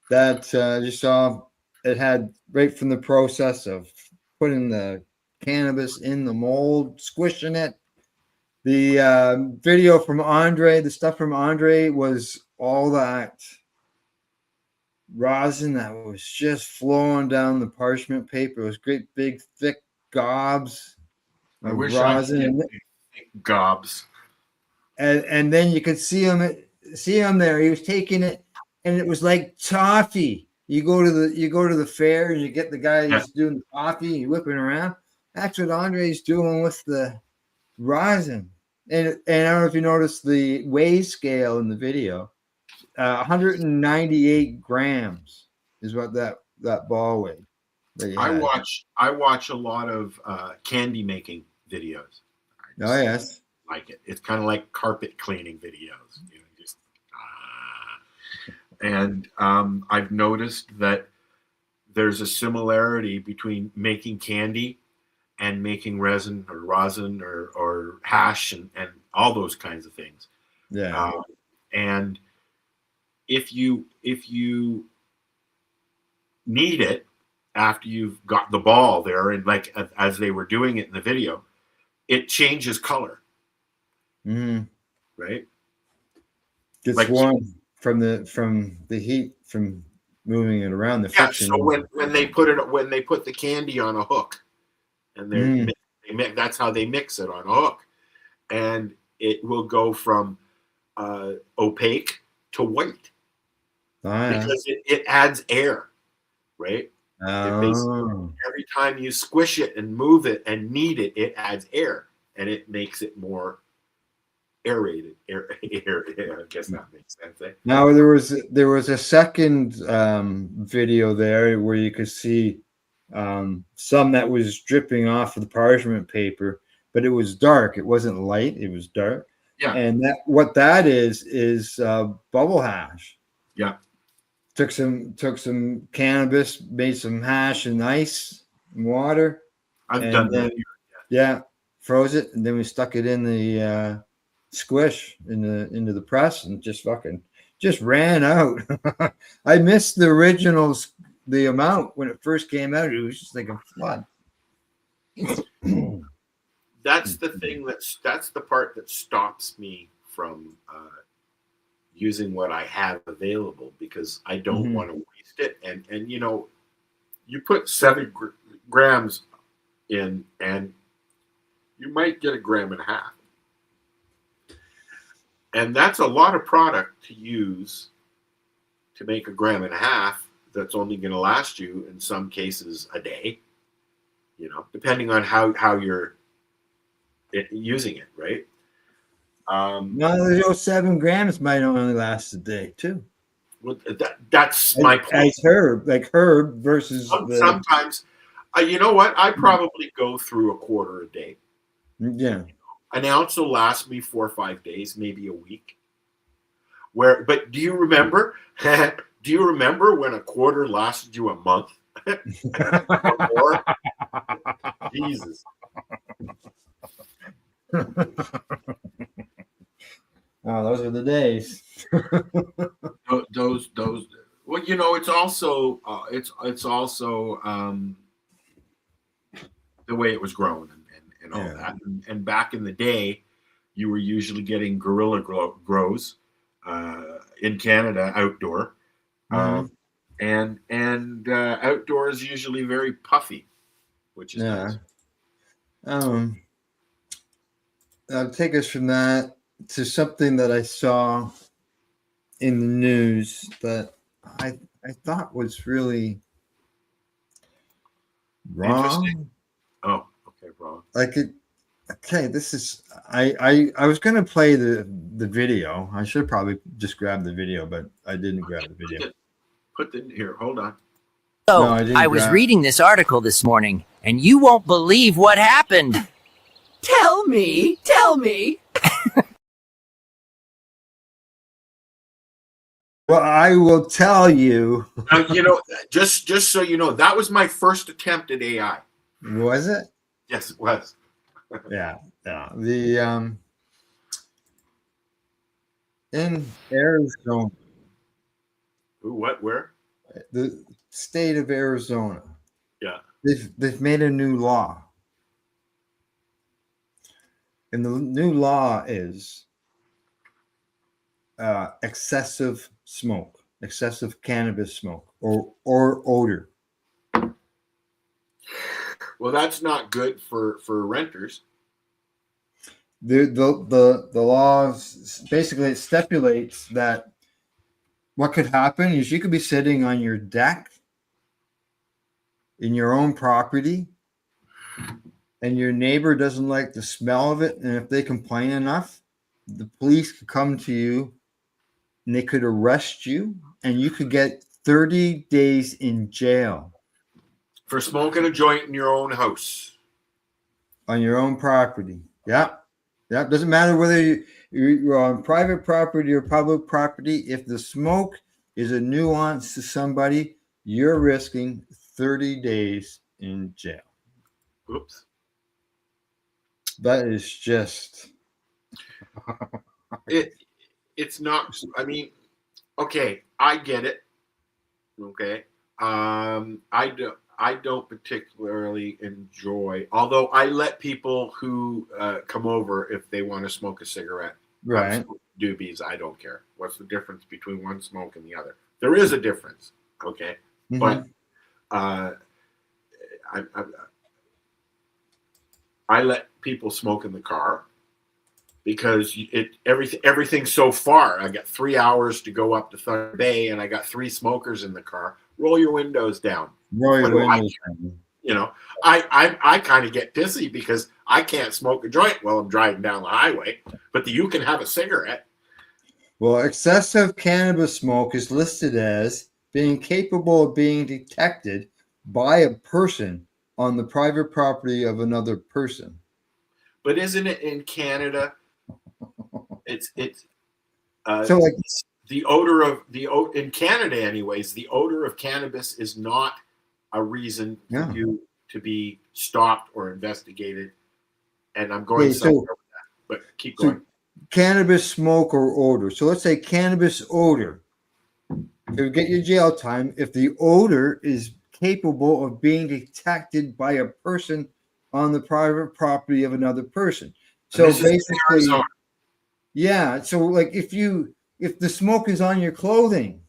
that you saw. It had right from the process of putting the cannabis in the mold, squishing it. The video from Andre, the stuff from Andre was all that rosin that was just flowing down the parchment paper. It was great big thick gobs I of wish I could rosin. get gobs. And then you could see him there. He was taking it, and it was like toffee. You go to the fair and you get the guy who's doing the toffee, whipping around. That's what Andre's doing with the rosin. And I don't know if you noticed the weigh scale in the video. 198 grams is what that ball weighed. I watch a lot of candy making videos. Oh yes. Like it. It's kind of like carpet cleaning videos. You know, just and I've noticed that there's a similarity between making candy and making resin or rosin or hash and all those kinds of things. Yeah. And if you need it after you've got the ball there, and like as they were doing it in the video, it changes color. Mm-hmm. Right? Gets like, warm from the heat from moving it around the friction. So when they put the candy on a hook, and they that's how they mix it on a hook, and it will go from opaque to white because it adds air, right? Oh. Every time you squish it and move it and knead it, it adds air, and it makes it more aerated. Air, I guess that makes sense. Eh? Now there was a second video there where you could see some that was dripping off of the parchment paper, but it was dark. It wasn't light. It was dark. Yeah. And what that is bubble hash. Yeah. Took some cannabis, made some hash and ice and water. I've done that. Yeah, froze it, and then we stuck it in the squish into the press, and just ran out. I missed the originals, the amount when it first came out. It was just like a flood. That's the thing that's the part that stops me from using what I have available, because I don't want to waste it. And you put 7 grams in, and you might get 1.5 grams. And that's a lot of product to use to make 1.5 grams that's only going to last you, in some cases, a day, depending on how you're using it, right? Those 7 grams might only last a day too. Well, that's my point. As herb versus sometimes, you know what? I probably go through 1/4 a day. Yeah. An ounce will last me 4 or 5 days, maybe a week. But do you remember? Do you remember when 1/4 lasted you a month? Or more? Jesus. Oh, those are the days. those. Well, it's also the way it was grown and all that. And back in the day, you were usually getting guerrilla grows in Canada outdoor, and outdoor is usually very puffy, which is nice. I'll take us from that to something that I saw in the news that I thought was really wrong. Oh, okay, wrong. This is I was going to play the video. I should probably just grab the video, but I didn't grab the video. Put it here. Hold on. So I was reading this article this morning, and you won't believe what happened. Tell me. Well, I will tell you. Just so you know, that was my first attempt at AI. Was it? Yes, it was. Yeah. The in Arizona. Ooh, what? Where? The state of Arizona. Yeah. They've made a new law. And the new law is excessive smoke, excessive cannabis smoke, or odor. Well, that's not good for renters. The law basically stipulates that what could happen is you could be sitting on your deck in your own property, and your neighbor doesn't like the smell of it, and if they complain enough, the police could come to you and they could arrest you, and you could get 30 days in jail. For smoking a joint in your own house. On your own property. Yeah. Doesn't matter whether you're on private property or public property. If the smoke is a nuisance to somebody, you're risking 30 days in jail. Oops. That is just it's not. I mean, okay, I get it. Okay, I don't particularly enjoy. Although I let people who come over if they want to smoke a cigarette. right. Doobies, I don't care. What's the difference between one smoke and the other? There is a difference. Okay, but I let people smoke in the car because everything's so far. I got 3 hours to go up to Thunder Bay, and I got 3 smokers in the car. Roll your windows down. I kind of get pissy because I can't smoke a joint while I'm driving down the highway. but you can have a cigarette. Well, excessive cannabis smoke is listed as being capable of being detected by a person on the private property of another person. But isn't it in Canada? It's So like the odor of in Canada, anyways. The odor of cannabis is not a reason for you to be stopped or investigated. And I'm going somewhere with that, but keep going. So cannabis smoke or odor. So let's say cannabis odor. To get your jail time if the odor is capable of being detected by a person on the private property of another person. So basically, yeah. So like if the smoke is on your clothing,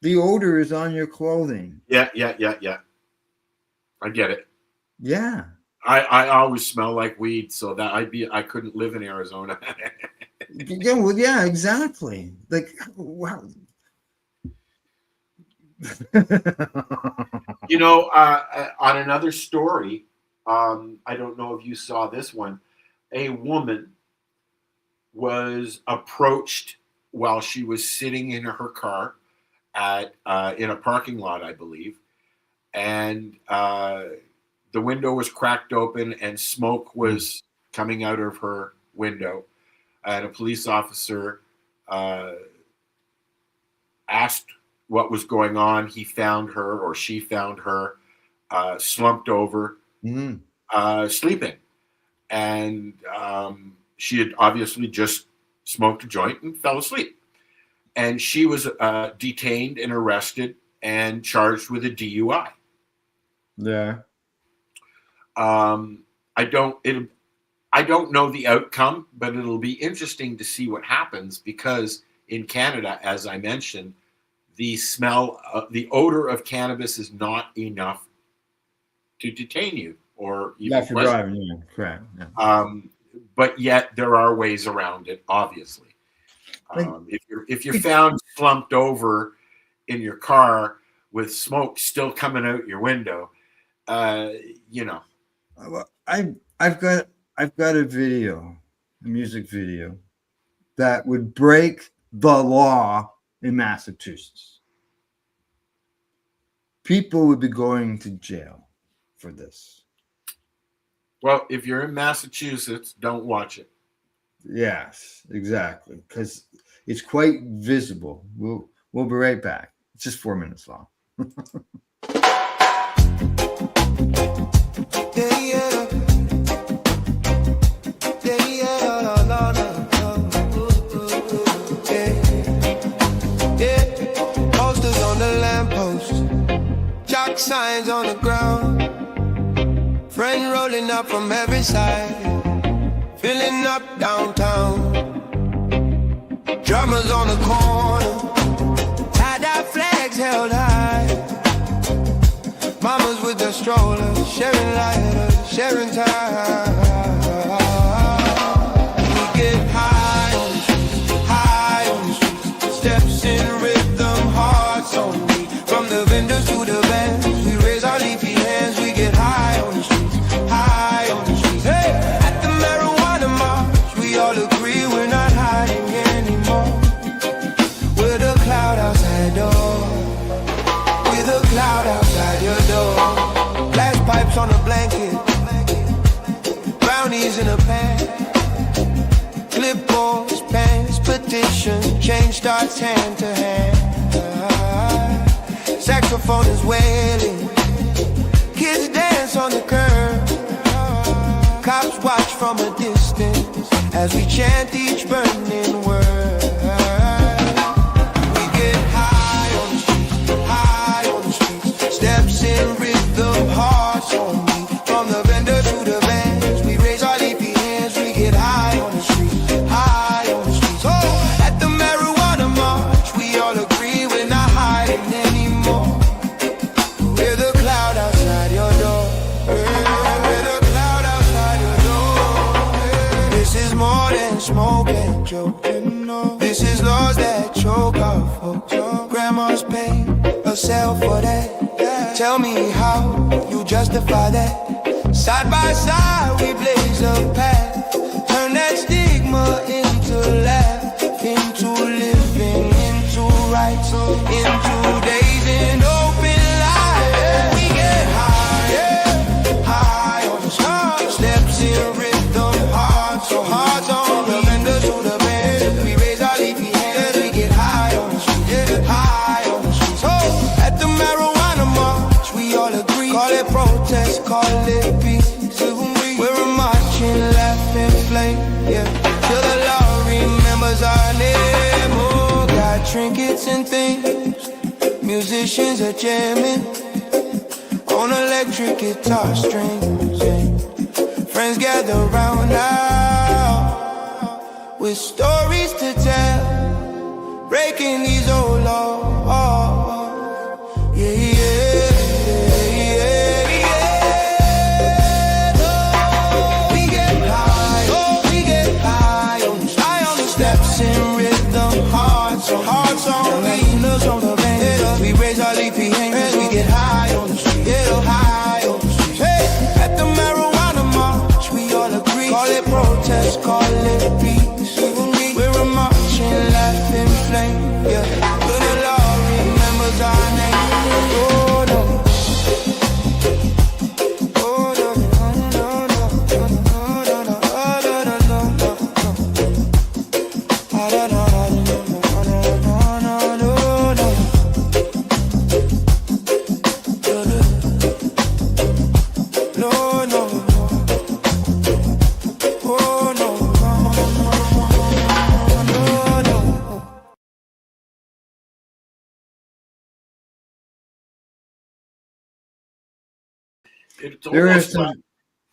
the odor is on your clothing. Yeah. I get it. Yeah. I always smell like weed, so that I couldn't live in Arizona. Yeah, well, yeah, exactly. Like, wow. You know, on another story, I don't know if you saw this one. A woman was approached while she was sitting in her car at in a parking lot, I believe, and the window was cracked open and smoke was coming out of her window. And a police officer asked what was going on. He found her, or she found her, slumped over, sleeping. And she had obviously just smoked a joint and fell asleep. And she was detained and arrested and charged with a DUI. Yeah. I don't know the outcome, but it'll be interesting to see what happens, because in Canada, as I mentioned, the odor of cannabis is not enough to detain you or even for driving. Yeah, correct. Yeah. But yet there are ways around it, obviously. If you're found slumped over in your car with smoke still coming out your window, you know. Well, I've got a video, a music video, that would break the law in Massachusetts. People would be going to jail for this. Well, if you're in Massachusetts, don't watch it. Yes, exactly, because it's quite visible. We'll be right back. It's just 4 minutes long. Signs on the ground, friend rolling up from every side, filling up downtown. Drummers on the corner, tie-dye flags held high. Mamas with their strollers, sharing lighters, sharing time. We get high on the streets, steps in rhythm, hearts on beat. From the vendors to the bands, we raise our leafy hands. We get high on the streets, high on the streets. Hey, at the marijuana march, we all agree we're not hiding anymore. We're the cloud outside door. We're the cloud outside your door. Glass pipes on a blanket, brownies in a pan, clipboards, pens, petition, change starts hand to hand. Saxophone is wailing, kids dance on the curb. Cops watch from a distance as we chant each burning word. We get high on the streets, steps in rhythm, hearts on beat. From the vendor to the vans, we raise our leafy hands. We get high on the streets, high on the streets. Oh, at the marijuana march, we all agree we're not hiding anymore. We're the cloud outside your door. We're the cloud outside your door. This is more than smoke and joke. This is laws that choke our folks. Grandma's paid herself for that. Tell me how you justify that. Side by side we blaze a path. Turn that stigma into protest, call it peace. We're a marching, laughing flame, yeah. Till the law remembers our name. Oh, got trinkets and things. Musicians are jamming on electric guitar strings. Yeah. Friends gather round now with stories to tell, breaking these old laws. Yeah, yeah, yeah, yeah. Oh, we get high, on the steps in rhythm, hearts on leaders on the band. We raise our leafy hands, we get high on the street, high on the street. Hey, at the marijuana march, we all agree. Call it protest, call it peace. We're a marching, laughing flame, yeah. Till the law remembers our name. Oh no. Oh no, no, no, no, no, no, no, no, no,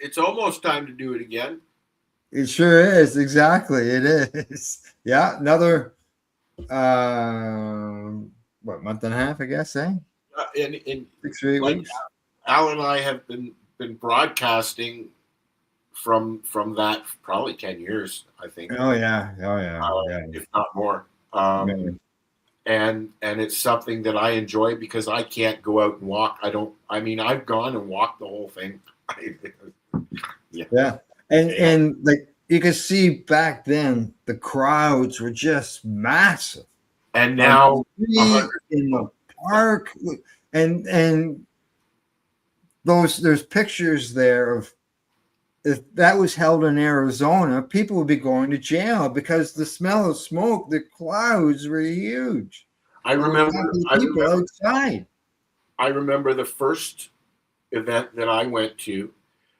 It's almost time to do it again. It sure is. Exactly. It is. Yeah. Another, month and a half, I guess, eh? In 6 or 8 like, weeks. Al and I have been broadcasting from that probably 10 years, I think. Oh, yeah. Yeah. If not more. Yeah. And it's something that I enjoy because I can't go out and walk. I've gone and walked the whole thing. Yeah. And like you can see back then, the crowds were just massive. And now In the park, and there's pictures there of if that was held in Arizona, people would be going to jail because the smell of smoke, the clouds were huge. I remember outside. I remember the first event that I went to.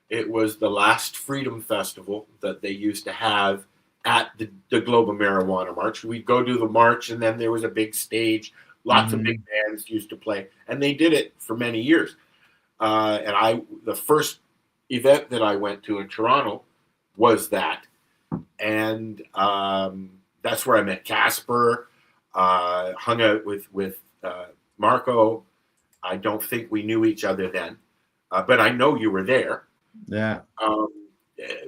It was the last Freedom Festival that they used to have at the Global Marijuana March. We'd go to the march, and then there was a big stage. Lots of big bands used to play, and they did it for many years. The first event that I went to in Toronto was that, and that's where I met Casper. Hung out with Marco. I don't think we knew each other then, but I know you were there. Yeah.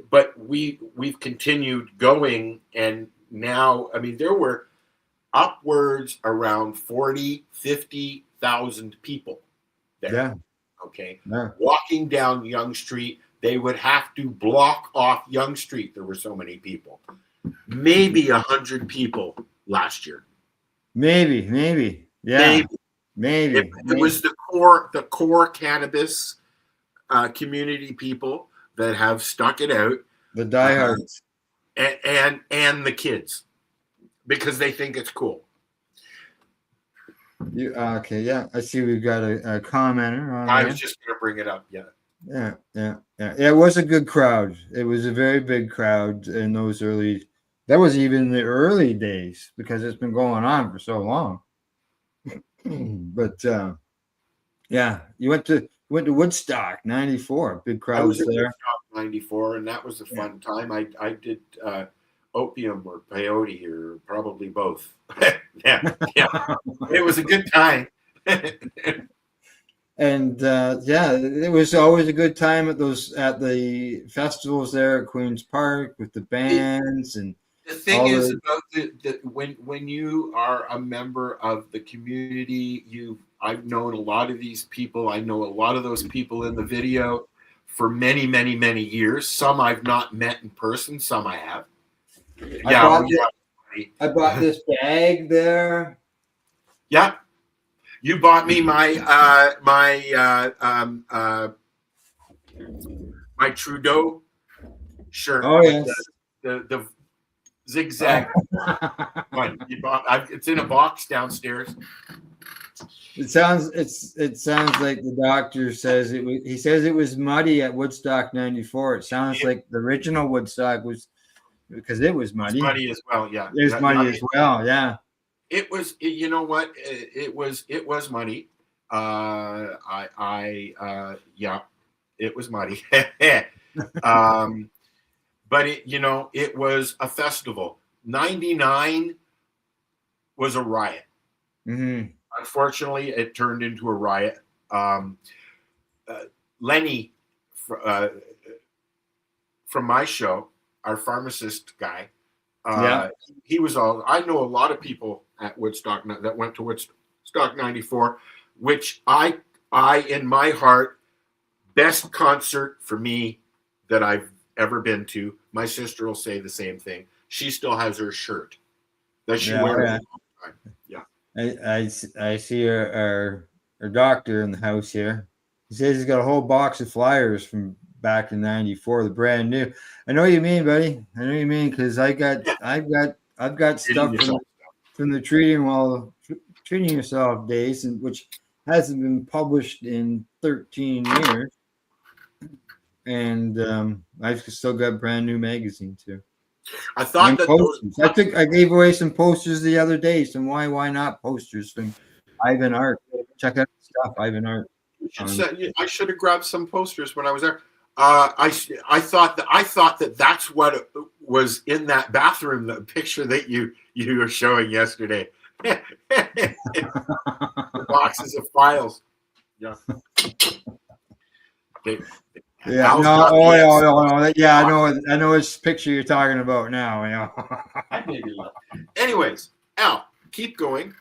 But we've continued going, and now, there were upwards around 50,000 people there. Yeah. Okay. Yeah. Walking down Yonge Street, they would have to block off Yonge Street. There were so many people. Maybe 100 people last year. Maybe. Yeah. Maybe. It was the core cannabis community people that have stuck it out. The diehards. And the kids, because they think it's cool. Okay, yeah. I see we've got a commenter on I there. was just going to bring it up. Yeah. Yeah. It was a good crowd. It was a very big crowd in those early. That was even the early days because it's been going on for so long. But yeah, you went to Woodstock '94. Big crowds I was at there. Woodstock '94, and that was a fun time. I did opium or peyote or probably both. yeah. It was a good time. And it was always a good time at the festivals there at Queen's Park with the bands. And the thing is about when you are a member of the community, I've known a lot of these people. I know a lot of those people in the video for many, many, many years. Some I've not met in person. Some I have. I bought this bag there. Yeah. You bought me my Trudeau shirt. Oh yes, the zigzag one. It's in a box downstairs. It sounds like the doctor says it was. He says it was muddy at Woodstock '94. It sounds like the original Woodstock was because it was muddy. Muddy as well, yeah. It was muddy as well, yeah. It was. You know what? It was muddy. Yeah, it was muddy. But it was a festival. '99 was a riot. Mm-hmm. Unfortunately, it turned into a riot. Lenny from my show, our pharmacist guy, he was all. I know a lot of people at Woodstock that went to Woodstock '94, which I in my heart, best concert for me that I've ever been to. My sister will say the same thing. She still has her shirt that she wears all the time. Yeah. I see our doctor in the house here. He says he's got a whole box of flyers from back in '94, the brand new. I know what you mean, buddy. I know what you mean because I've got stuff from the treating yourself days, and which hasn't been published in 13 years. And I've still got brand new magazine too. I thought that I gave away some posters the other day. Some why not posters from Ivan Art. Check out the stuff, Ivan Art. I should have grabbed some posters when I was there. I thought that that's what was in that bathroom. The picture that you were showing yesterday. The boxes of files. Yeah. Yeah, I know which picture you're talking about now. Anyways, Al, keep going.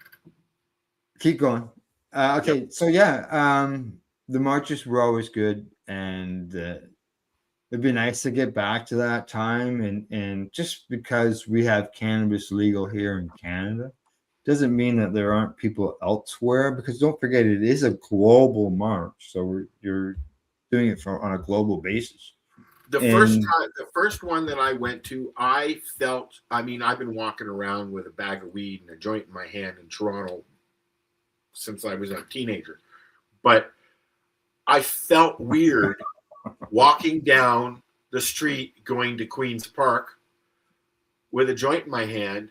Okay, so the marches were always good, and it'd be nice to get back to that time. And just because we have cannabis legal here in Canada doesn't mean that there aren't people elsewhere. Because don't forget, it is a global march, so you're doing it on a global basis. The first one that I went to, I felt. I mean, I've been walking around with a bag of weed and a joint in my hand in Toronto since I was a teenager, but I felt weird walking down the street going to Queen's Park with a joint in my hand,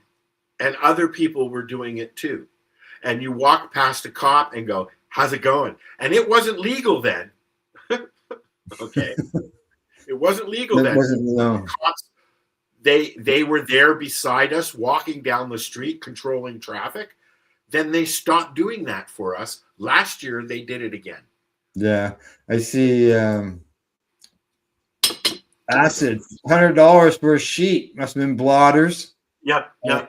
and other people were doing it too. And you walk past a cop and go, "How's it going?" And it wasn't legal then. Okay, it wasn't legal then. No. Cops, they were there beside us, walking down the street, controlling traffic. Then they stopped doing that for us. Last year, they did it again. Yeah, I see. Acid, $100 for a sheet. Must have been blotters. Yep. Yeah,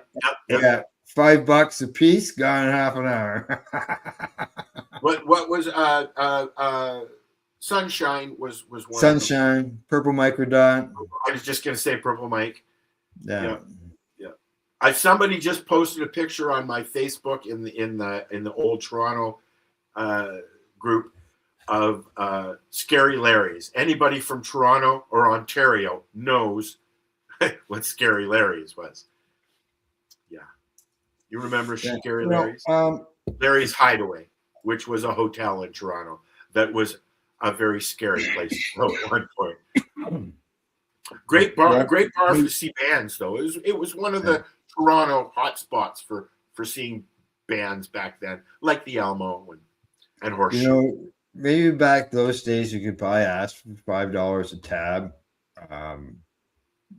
$5 a piece. Gone in half an hour. What was Sunshine was one. Sunshine, Purple Microdot. I was just gonna say Purple Mike. Yeah. Somebody just posted a picture on my Facebook in the old Toronto group of Scary Larry's. Anybody from Toronto or Ontario knows what Scary Larry's was. Yeah, you remember Scary Larry's? Larry's Hideaway, which was a hotel in Toronto that was a very scary place at one point. Great bar for see bands though. It was one of the Toronto hotspots for seeing bands back then, like the Alamo and Horseshoe. Maybe back those days you could probably ask for $5 a tab, and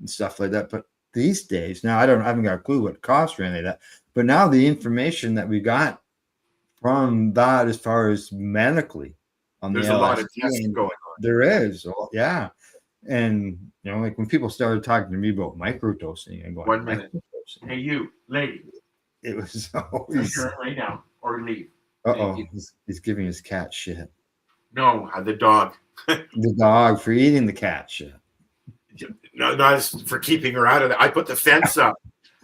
stuff like that. But these days, now I haven't got a clue what it costs or anything like that. But now the information that we got from that, as far as medically, there's a lot of tests going on. There is, yeah. And like when people started talking to me about microdosing, and going, 1 minute. Hey, you lady. It was always lay down or leave. He's giving his cat shit. No, the dog. The dog for eating the cat shit. No, not for keeping her out of there. I put the fence up.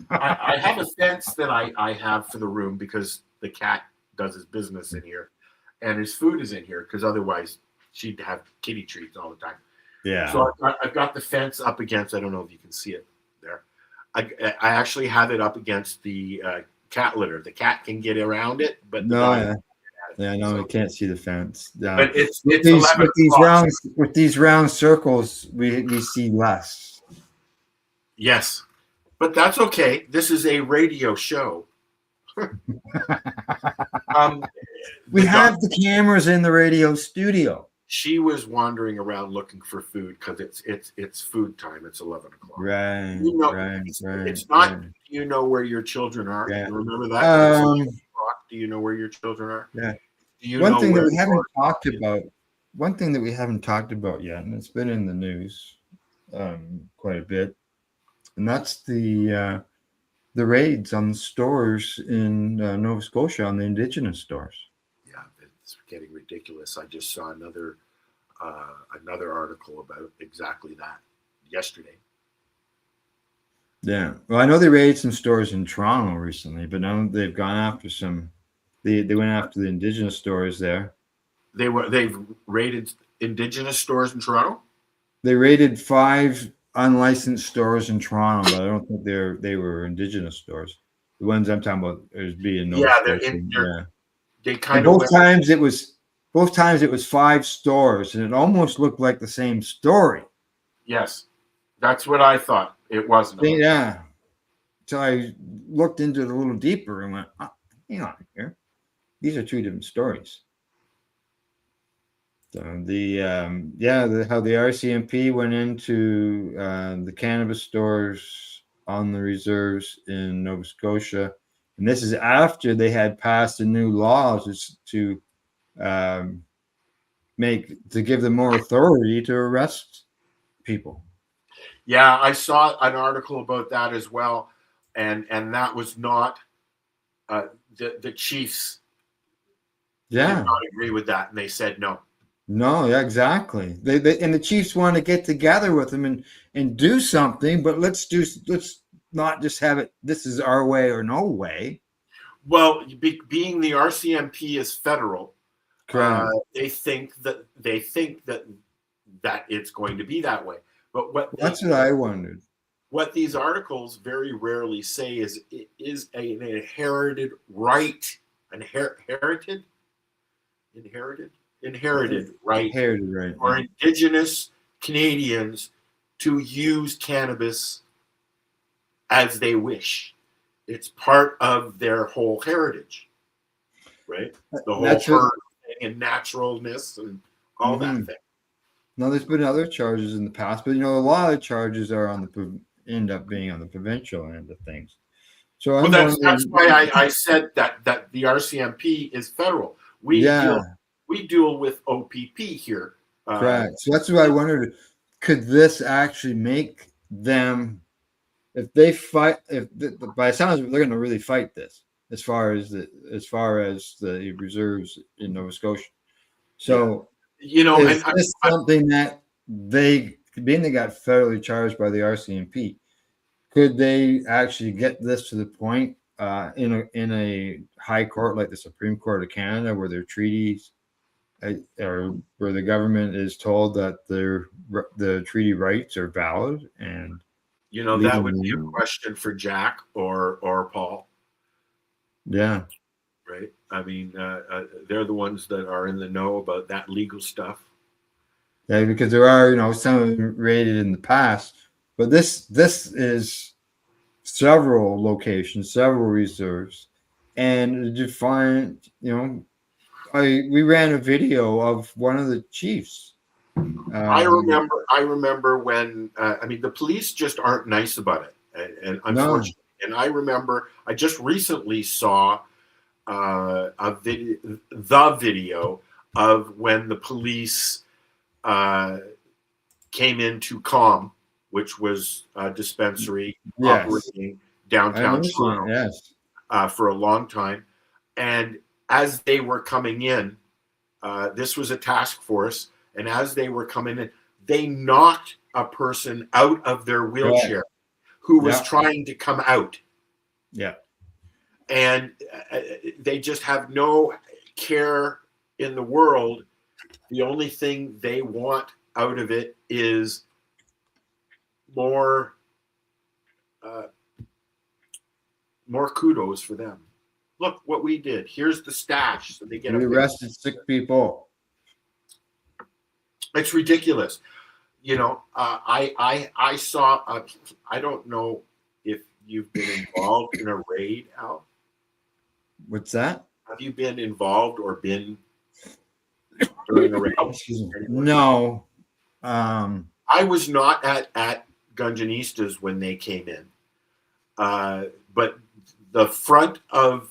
I have a fence that I have for the room because the cat does his business in here, and his food is in here because otherwise she'd have kitty treats all the time. Yeah. So I've got the fence up against. I don't know if you can see it there. I actually have it up against the cat litter. The cat can get around it, but the dog can't get Yeah, I know, we can't see the fence. But it's With 11 these o'clock. round circles, we see less. Yes, but that's okay. This is a radio show. We The have the cameras in the radio studio. She was wandering around looking for food because it's food time. It's 11 o'clock. Right, You know, right. It's not. Do you know where your children are? Yeah. You remember that? Um, Do you know where your children are? yeah. Do you One know thing that where we haven't your- talked about. One thing that we haven't talked about yet, and it's been in the news quite a bit, and that's the raids on the stores in Nova Scotia, on the Indigenous stores. Yeah, it's getting ridiculous. I just saw another article about exactly that yesterday. Yeah, well, I know they raided some stores in Toronto recently, but now they've gone after some. They went after the Indigenous stores there. They've raided Indigenous stores in Toronto. They raided 5 unlicensed stores in Toronto, but I don't think they were Indigenous stores. The ones I'm talking about is being Nova Scotia. Yeah. They And kind of both times it was 5 stores, and it almost looked like the same story. Yes, that's what I thought. It wasn't. Yeah. So I looked into it a little deeper and went, oh, hang on here. These are 2 different stories. So how the RCMP went into the cannabis stores on the reserves in Nova Scotia, and this is after they had passed a new law to give them more authority to arrest people. Yeah, I saw an article about that as well, and that was not the chiefs. Yeah, did not agree with that, and they said no. No, yeah, exactly. They and the Chiefs want to get together with them and do something, but let's not just have it. This is our way or no way. Well, being the RCMP is federal, they think that it's going to be that way. But that's what I wondered. What these articles very rarely say is it is an inherited right, inherited right for Indigenous Canadians to use cannabis as they wish. It's part of their whole heritage, right? The whole herd thing and naturalness and all that thing. Now, there's been other charges in the past, but a lot of the charges are end up being on the provincial end of things. So that's why I said that the RCMP is federal. We deal with OPP here. Correct. So that's why I wondered, could this actually make them, if they fight, by the sounds of it, they're going to really fight this as far as the reserves in Nova Scotia. So is this something that they got federally charged by the RCMP? Could they actually get this to the point in a high court like the Supreme Court of Canada, where their treaties, or where the government is told that the treaty rights are valid? And that would be a question for Jack or Paul. Yeah. Right. I mean, they're the ones that are in the know about that legal stuff. Yeah, because there are, some of them raided in the past, but this is several locations, several reserves, and defined. We ran a video of one of the chiefs. I remember when the police just aren't nice about it, and unfortunately, and I remember I just recently saw the video of when the police came into COM, which was a dispensary operating downtown Toronto for a long time. And as they were coming in, this was a task force, and as they were coming in, they knocked a person out of their wheelchair who was trying to come out. Yeah. And they just have no care in the world. The only thing they want out of it is more kudos for them. look what we did. Here's the stash. So they get We a arrested sick people. It's ridiculous. You know, I saw. I don't know if you've been involved in a raid, Al. What's that? Have you been involved or been during a raid? No. I was not at Gunjanistas when they came in, but the front of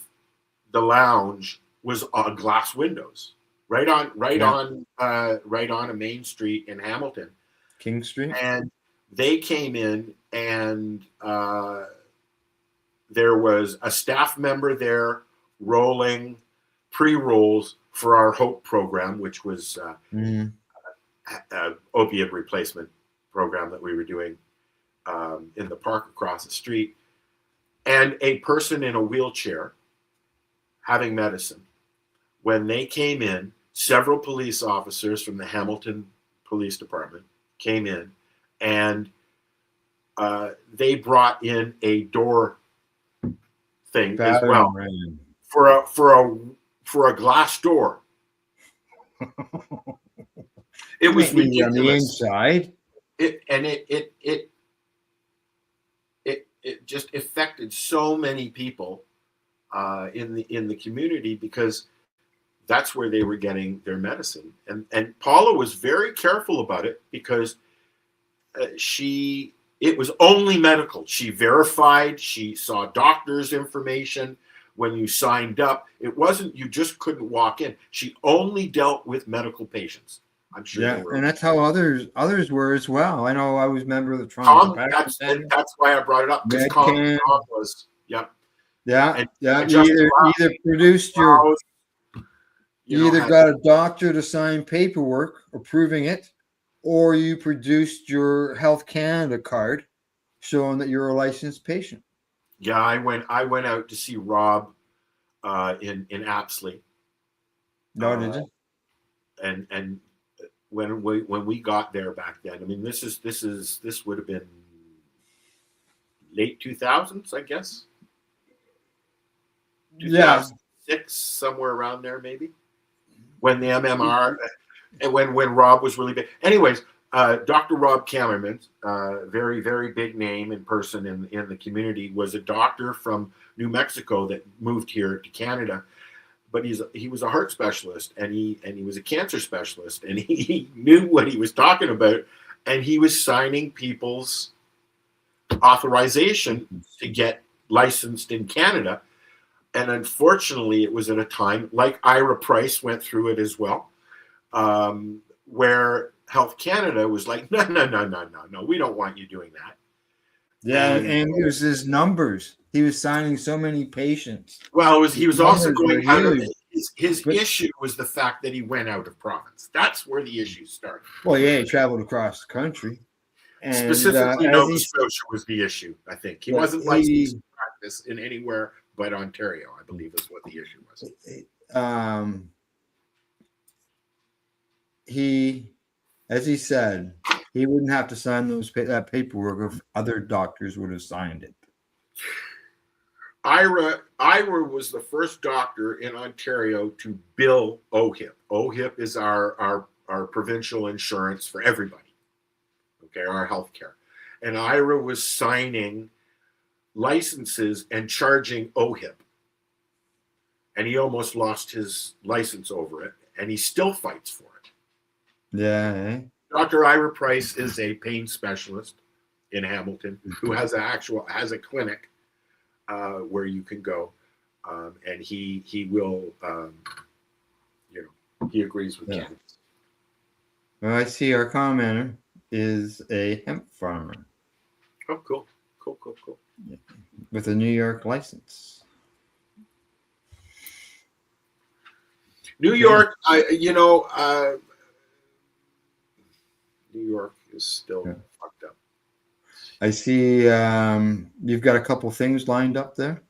the lounge was on glass windows, right on a main street in Hamilton, King Street. and they came in, and there was a staff member there rolling pre-rolls for our Hope program, which was opiate replacement program that we were doing in the park across the street, and a person in a wheelchair having medicine. When they came in, several police officers from the Hamilton Police Department came in, and they brought in a door thing as well for a glass door. It was ridiculous. On the inside. It just affected so many people in the community because that's where they were getting their medicine. And Paula was very careful about it because it was only medical. She verified, she saw doctor's information. When you signed up, it wasn't, you just couldn't walk in. She only dealt with medical patients. I'm sure. Yeah, and that's how others were as well. I know I was a member of the trauma. That's why I brought it up, because Tom was, yeah. You either produced you either got a doctor to sign paperwork approving it, or you produced your Health Canada card showing that you're a licensed patient. Yeah, I went out to see Rob in Apsley. No, did you? And when we got there back then, I mean, this would have been late 2000s, I guess. 2006, somewhere around there, maybe. When the MMR and when Rob was really big. Anyways, Dr. Rob Kammerman, very, very big name in person in the community, was a doctor from New Mexico that moved here to Canada. But he was a heart specialist, and he was a cancer specialist, and he knew what he was talking about, and he was signing people's authorization to get licensed in Canada. And unfortunately, it was at a time, like Ira Price went through it as well, where Health Canada was like, no, we don't want you doing that. Yeah, and it was his numbers. He was signing so many patients. Well, he was also going out of his issue was the fact that he went out of province. That's where the issue started. Well, yeah, he traveled across the country. And, specifically, Nova Scotia was the issue, I think. He wasn't licensed to practice in anywhere but Ontario, I believe is what the issue was. As he said, he wouldn't have to sign that paperwork if other doctors would have signed it. Ira was the first doctor in Ontario to bill OHIP. OHIP is our provincial insurance for everybody. Okay, our health care. And Ira was signing licenses and charging OHIP. And he almost lost his license over it, and he still fights for it. Yeah. Dr. Ira Price is a pain specialist in Hamilton who has a clinic where you can go, and he will, he agrees with that. Well, I see our commenter is a hemp farmer. Oh, cool. Yeah. With a New York license. New York, New York is still fucked up. I see you've got a couple things lined up there.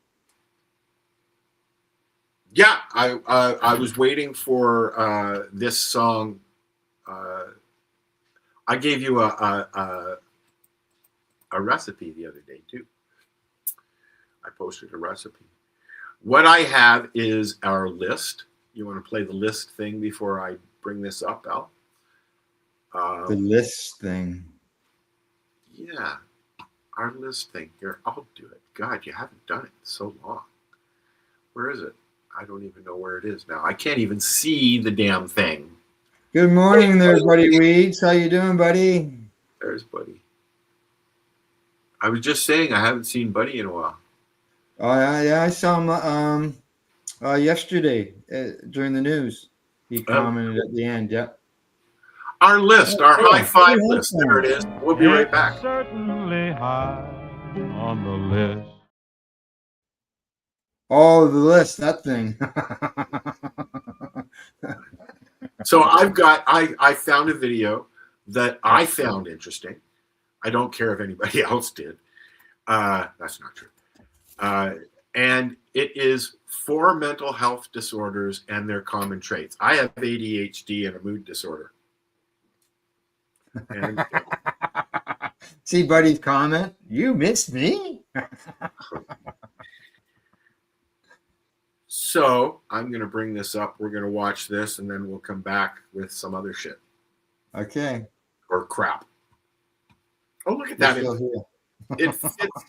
Yeah, I was waiting for this song. I gave you a recipe the other day too. I posted a recipe. What I have is our list. You want to play the list thing before I bring this up, Al? The list thing. Yeah, our list thing. Here, I'll do it. God, you haven't done it in so long. Where is it? I don't even know where it is now. I can't even see the damn thing. Good morning there, Buddy Weeds. How you doing, buddy? There's Buddy. I was just saying I haven't seen Buddy in a while. Oh yeah, I saw him yesterday during the news. He commented at the end. Yeah. Our list, our high five list. There it is. We'll be right back. Certainly high on the list. Oh, the list, that thing. So I found a video that I found interesting. I don't care if anybody else did. That's not true. And it is 4 mental health disorders and their common traits. I have ADHD and a mood disorder. And see Buddy's comment? You missed me? So I'm going to bring this up. We're going to watch this, and then we'll come back with some other shit. Okay. Or crap. Oh, look at that. It fits.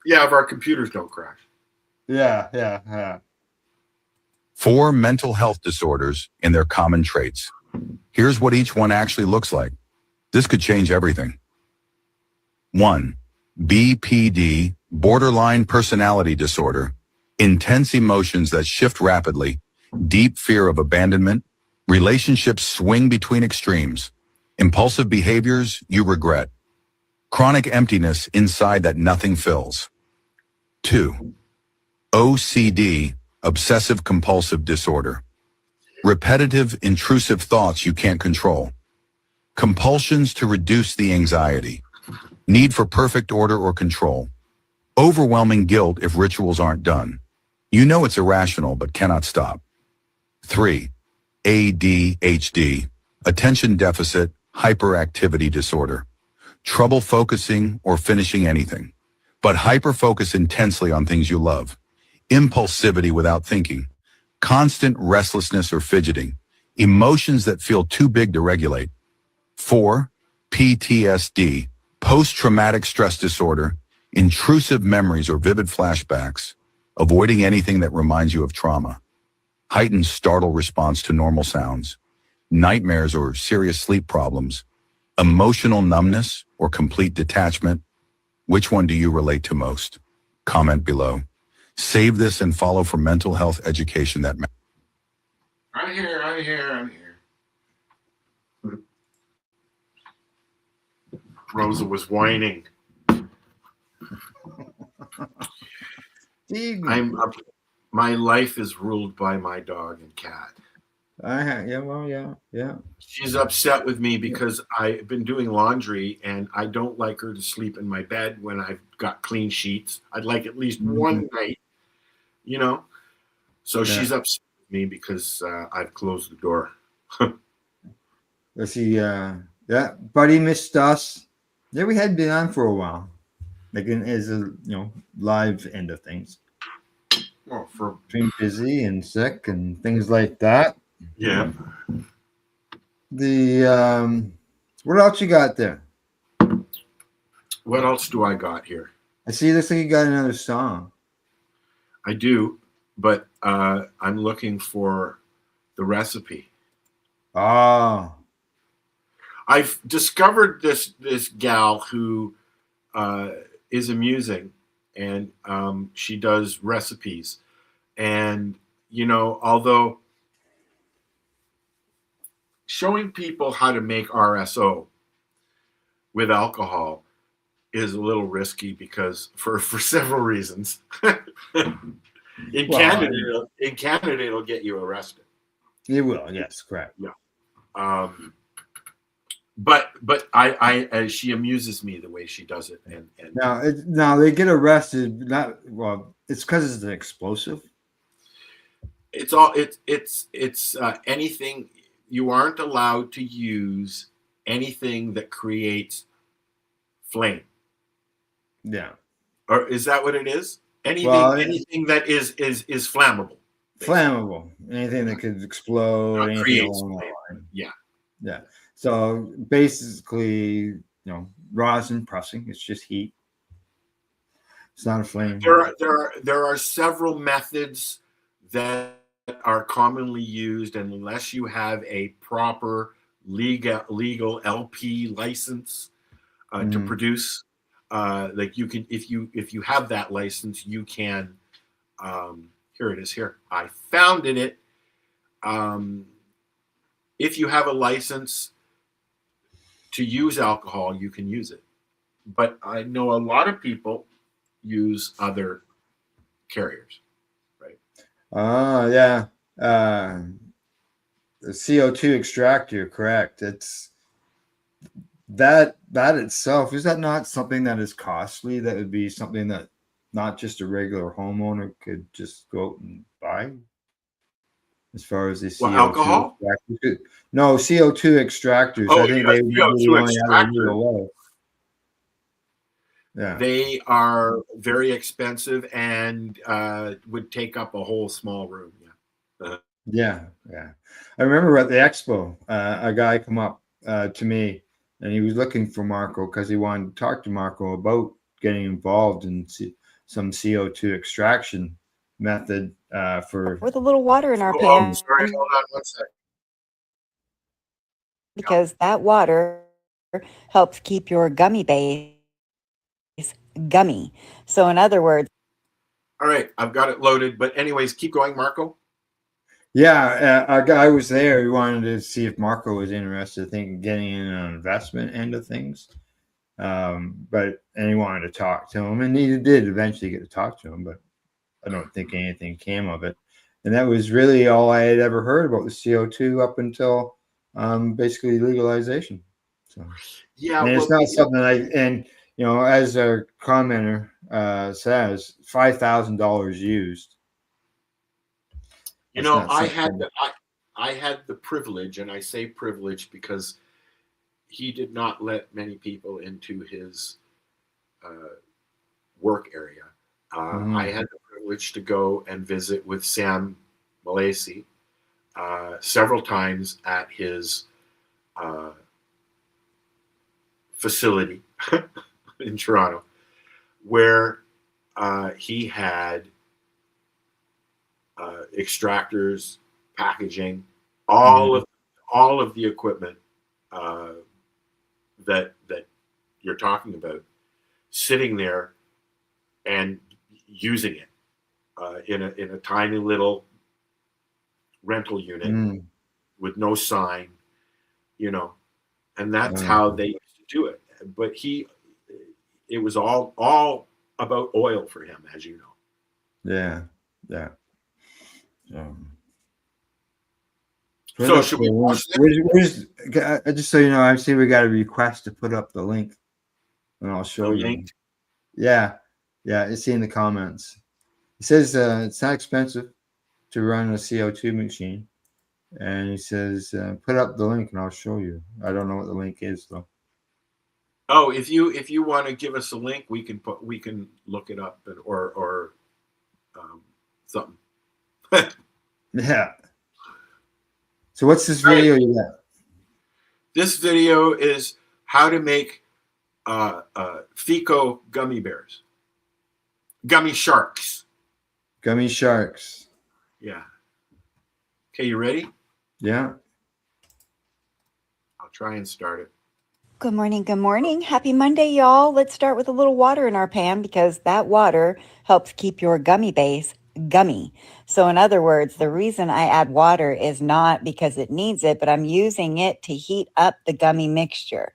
Yeah, if our computers don't crash. Yeah. 4 mental health disorders and their common traits. Here's what each one actually looks like. This could change everything. 1. BPD, borderline personality disorder, intense emotions that shift rapidly, deep fear of abandonment, relationships swing between extremes, impulsive behaviors you regret, chronic emptiness inside that nothing fills. 2. OCD, obsessive compulsive disorder, repetitive intrusive thoughts you can't control, compulsions to reduce the anxiety, need for perfect order or control, overwhelming guilt if rituals aren't done. You know it's irrational but cannot stop. 3. ADHD, attention deficit hyperactivity disorder, trouble focusing or finishing anything, but hyper-focus intensely on things you love, impulsivity without thinking, constant restlessness or fidgeting, emotions that feel too big to regulate. 4. PTSD, post-traumatic stress disorder, intrusive memories or vivid flashbacks, avoiding anything that reminds you of trauma, heightened startle response to normal sounds, nightmares or serious sleep problems, emotional numbness or complete detachment. Which one do you relate to most? Comment below. Save this and follow for mental health education that matters. I'm here. Rosa was whining. My life is ruled by my dog and cat. Yeah. She's upset with me because I've been doing laundry and I don't like her to sleep in my bed when I've got clean sheets. I'd like at least one night, So she's upset with me because I've closed the door. Let's see. Buddy missed us. Yeah, we had been on for a while. Like as a live end of things. Well, for being busy and sick and things like that. Yeah. What else you got there? What else do I got here? I see. Looks like you got another song. I do, but I'm looking for the recipe. Oh. I've discovered this gal who is amusing, and she does recipes, and although showing people how to make RSO with alcohol is a little risky because for several reasons. In Canada, it'll get you arrested. It will, yes, correct. Yeah. But I she amuses me the way she does it, and now they get arrested. It's because it's an explosive. It's anything. You aren't allowed to use anything that creates flame. Yeah. Or is that what it is? Anything that is flammable. Basically. Flammable. Anything that could explode. Anything along that line. Yeah. Yeah. So basically, rosin pressing. It's just heat. It's not a flame. There are several methods that are commonly used, and unless you have a proper legal LP license to produce, like you can, if you have that license, you can. Here it is. Here I found it. If you have a license to use alcohol, you can use it. But I know a lot of people use other carriers, right? Yeah. The CO2 extractor, correct. It's that itself, is that not something that is costly? That would be something that not just a regular homeowner could just go out and buy? As far as the CO2 alcohol? Extractors. No, CO2 extractors. I think they really only have a little. Yeah. They are very expensive and would take up a whole small room. Yeah. I remember at the expo, a guy come up to me, and he was looking for Marco because he wanted to talk to Marco about getting involved in some CO2 extraction method for with a little water in our pan. Sorry, hold on one second. Because that water helps keep your gummy base gummy. So in other words, all right, I've got it loaded. But anyways, keep going, Marco. Yeah, a guy was there. He wanted to see if Marco was interested, in getting in an investment end of things. And he wanted to talk to him, and he did eventually get to talk to him, but I don't think anything came of it. And that was really all I had ever heard about the CO2 up until basically legalization. So yeah, and it's not something as a commenter says, $5,000 used. I had the privilege, and I say privilege because he did not let many people into his work area. I had the privilege to go and visit with Sam Malasey several times at his facility in Toronto, where he had extractors, packaging, all of the equipment that you're talking about, sitting there and using it in a tiny little rental unit with no sign, and that's how they used to do it. But it was all about oil for him, as you know. Yeah. So should we watch this? Just so you know, I see we got a request to put up the link, and I'll show you. Link? Yeah, it's in the comments. It says it's not expensive to run a CO2 machine, and he says put up the link, and I'll show you. I don't know what the link is though. Oh, if you want to give us a link, we can look it up or something. Yeah. So what's this video you got? This video is how to make Fico gummy bears. Gummy sharks. Gummy sharks. Yeah. Okay, you ready? Yeah. I'll try and start it. Good morning. Happy Monday, y'all. Let's start with a little water in our pan because that water helps keep your gummy base gummy. So in other words, the reason I add water is not because it needs it, but I'm using it to heat up the gummy mixture.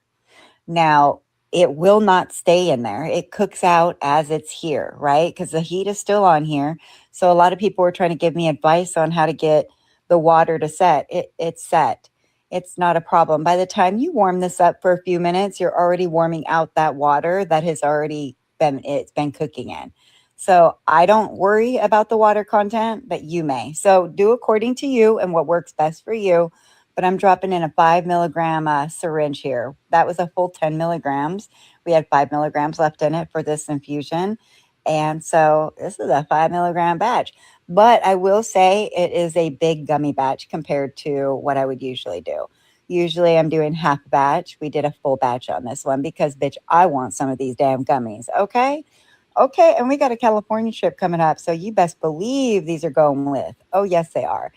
Now, it will not stay in there. It cooks out as it's here, right? Because the heat is still on here. So a lot of people were trying to give me advice on how to get the water to set. It's set. It's not a problem. By the time you warm this up for a few minutes, you're already warming out that water that has already been cooking in. So I don't worry about the water content, but you may. So do according to you and what works best for you. But I'm dropping in a 5 milligram syringe here. That was a full 10 milligrams. We had 5 milligrams left in it for this infusion. And so this is a 5 milligram batch. But I will say it is a big gummy batch compared to what I would usually do. Usually I'm doing half a batch. We did a full batch on this one because, bitch, I want some of these damn gummies. Okay. Okay. And we got a California trip coming up. So you best believe these are going with. Oh, yes, they are.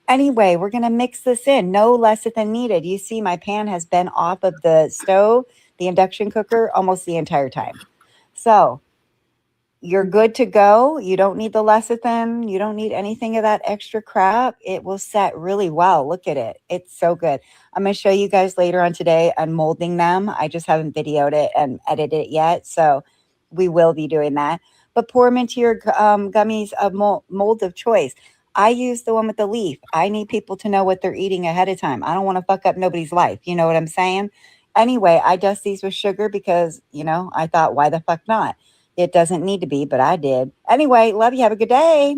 Anyway, we're going to mix this in. No lecithin needed. You see, my pan has been off of the stove, the induction cooker, almost the entire time. So you're good to go. You don't need the lecithin. You don't need anything of that extra crap. It will set really well. Look at it. It's so good. I'm going to show you guys later on today on molding them. I just haven't videoed it and edited it yet. So we will be doing that. But pour them into your gummies of mold of choice. I use the one with the leaf. I need people to know what they're eating ahead of time. I don't want to fuck up nobody's life. You know what I'm saying? Anyway, I dust these with sugar because, I thought, why the fuck not? It doesn't need to be, but I did. Anyway, love you. Have a good day.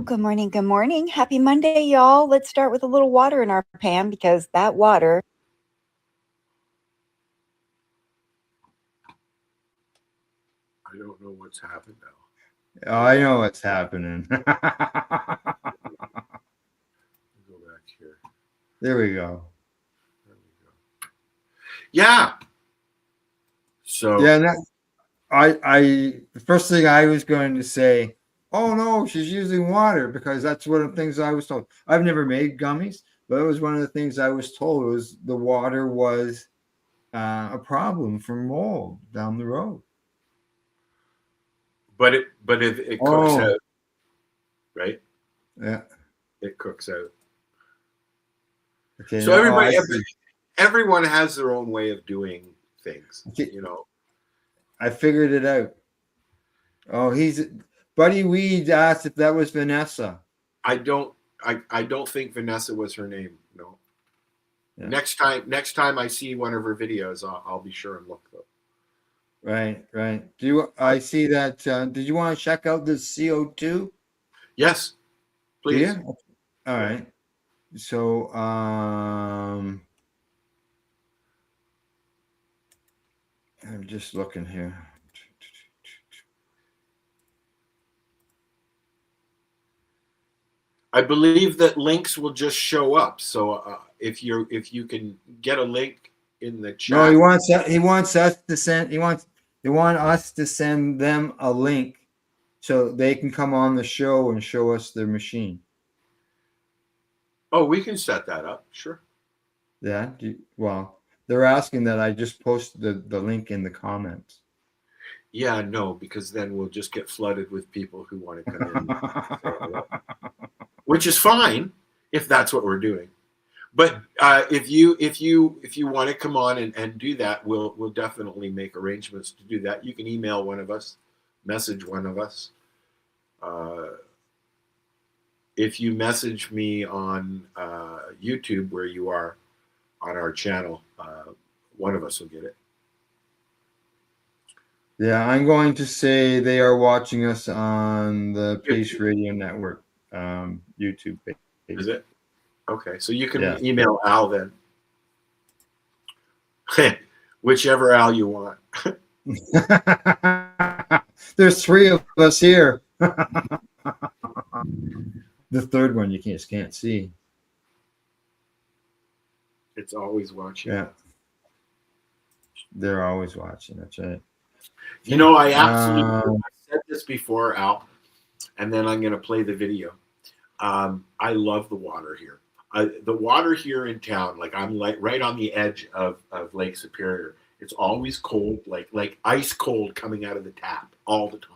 Good morning. Good morning. Happy Monday, y'all. Let's start with a little water in our pan because that water. I don't know what's happened now. Oh, I know what's happening. Go back here. There we go. Yeah. So yeah, I the first thing I was going to say, oh no, she's using water, because that's one of the things I was told. I've never made gummies, but it was one of the things I was told was the water was a problem for mold down the road. But it cooks out, right? Yeah, it cooks out. Okay. So everyone has their own way of doing things. Okay. I figured it out. Oh, Buddy Weed asked if that was Vanessa. I don't think Vanessa was her name. No. Yeah. Next time I see one of her videos, I'll be sure and look though. Right. I see that? Did you want to check out the CO2? Yes, please. Yeah. All right. So, I'm just looking here. I believe that links will just show up. So if you can get a link in the chat. No, he wants us to send. They want us to send them a link so they can come on the show and show us their machine. Oh, we can set that up. Sure. Yeah. Well, they're asking that I just post the link in the comments. Yeah, no, because then we'll just get flooded with people who want to come in. Which is fine if that's what we're doing. But if you want to come on and do that, we'll definitely make arrangements to do that. You can email one of us, message one of us. If you message me on YouTube, where you are on our channel, one of us will get it. Yeah, I'm going to say they are watching us on the Pace Radio Network YouTube page. Is it? Okay, so you can email Al then. Whichever Al you want. There's 3 of us here. The third one you just can't see. It's always watching. Yeah. They're always watching. That's right. I absolutely I said this before, Al, and then I'm going to play the video. I love the water here. The water here in town, I'm right on the edge of Lake Superior. It's always cold, like ice cold coming out of the tap all the time.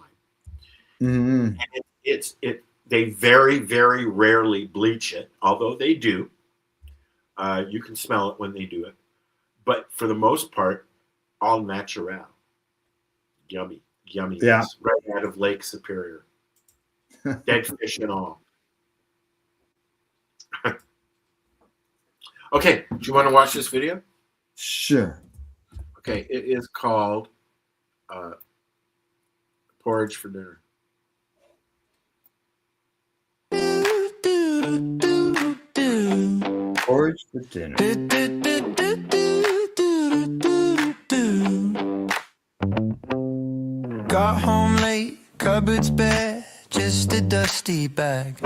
Mm-hmm. And they very, very rarely bleach it, although they do. You can smell it when they do it. But for the most part, all natural. Yummy. Yeah. Right out of Lake Superior. Dead fish and all. Okay, do you want to watch this video? Sure. Okay, it is called Porridge for Dinner. Porridge for dinner. Got home late cupboard's bare, just a dusty bag,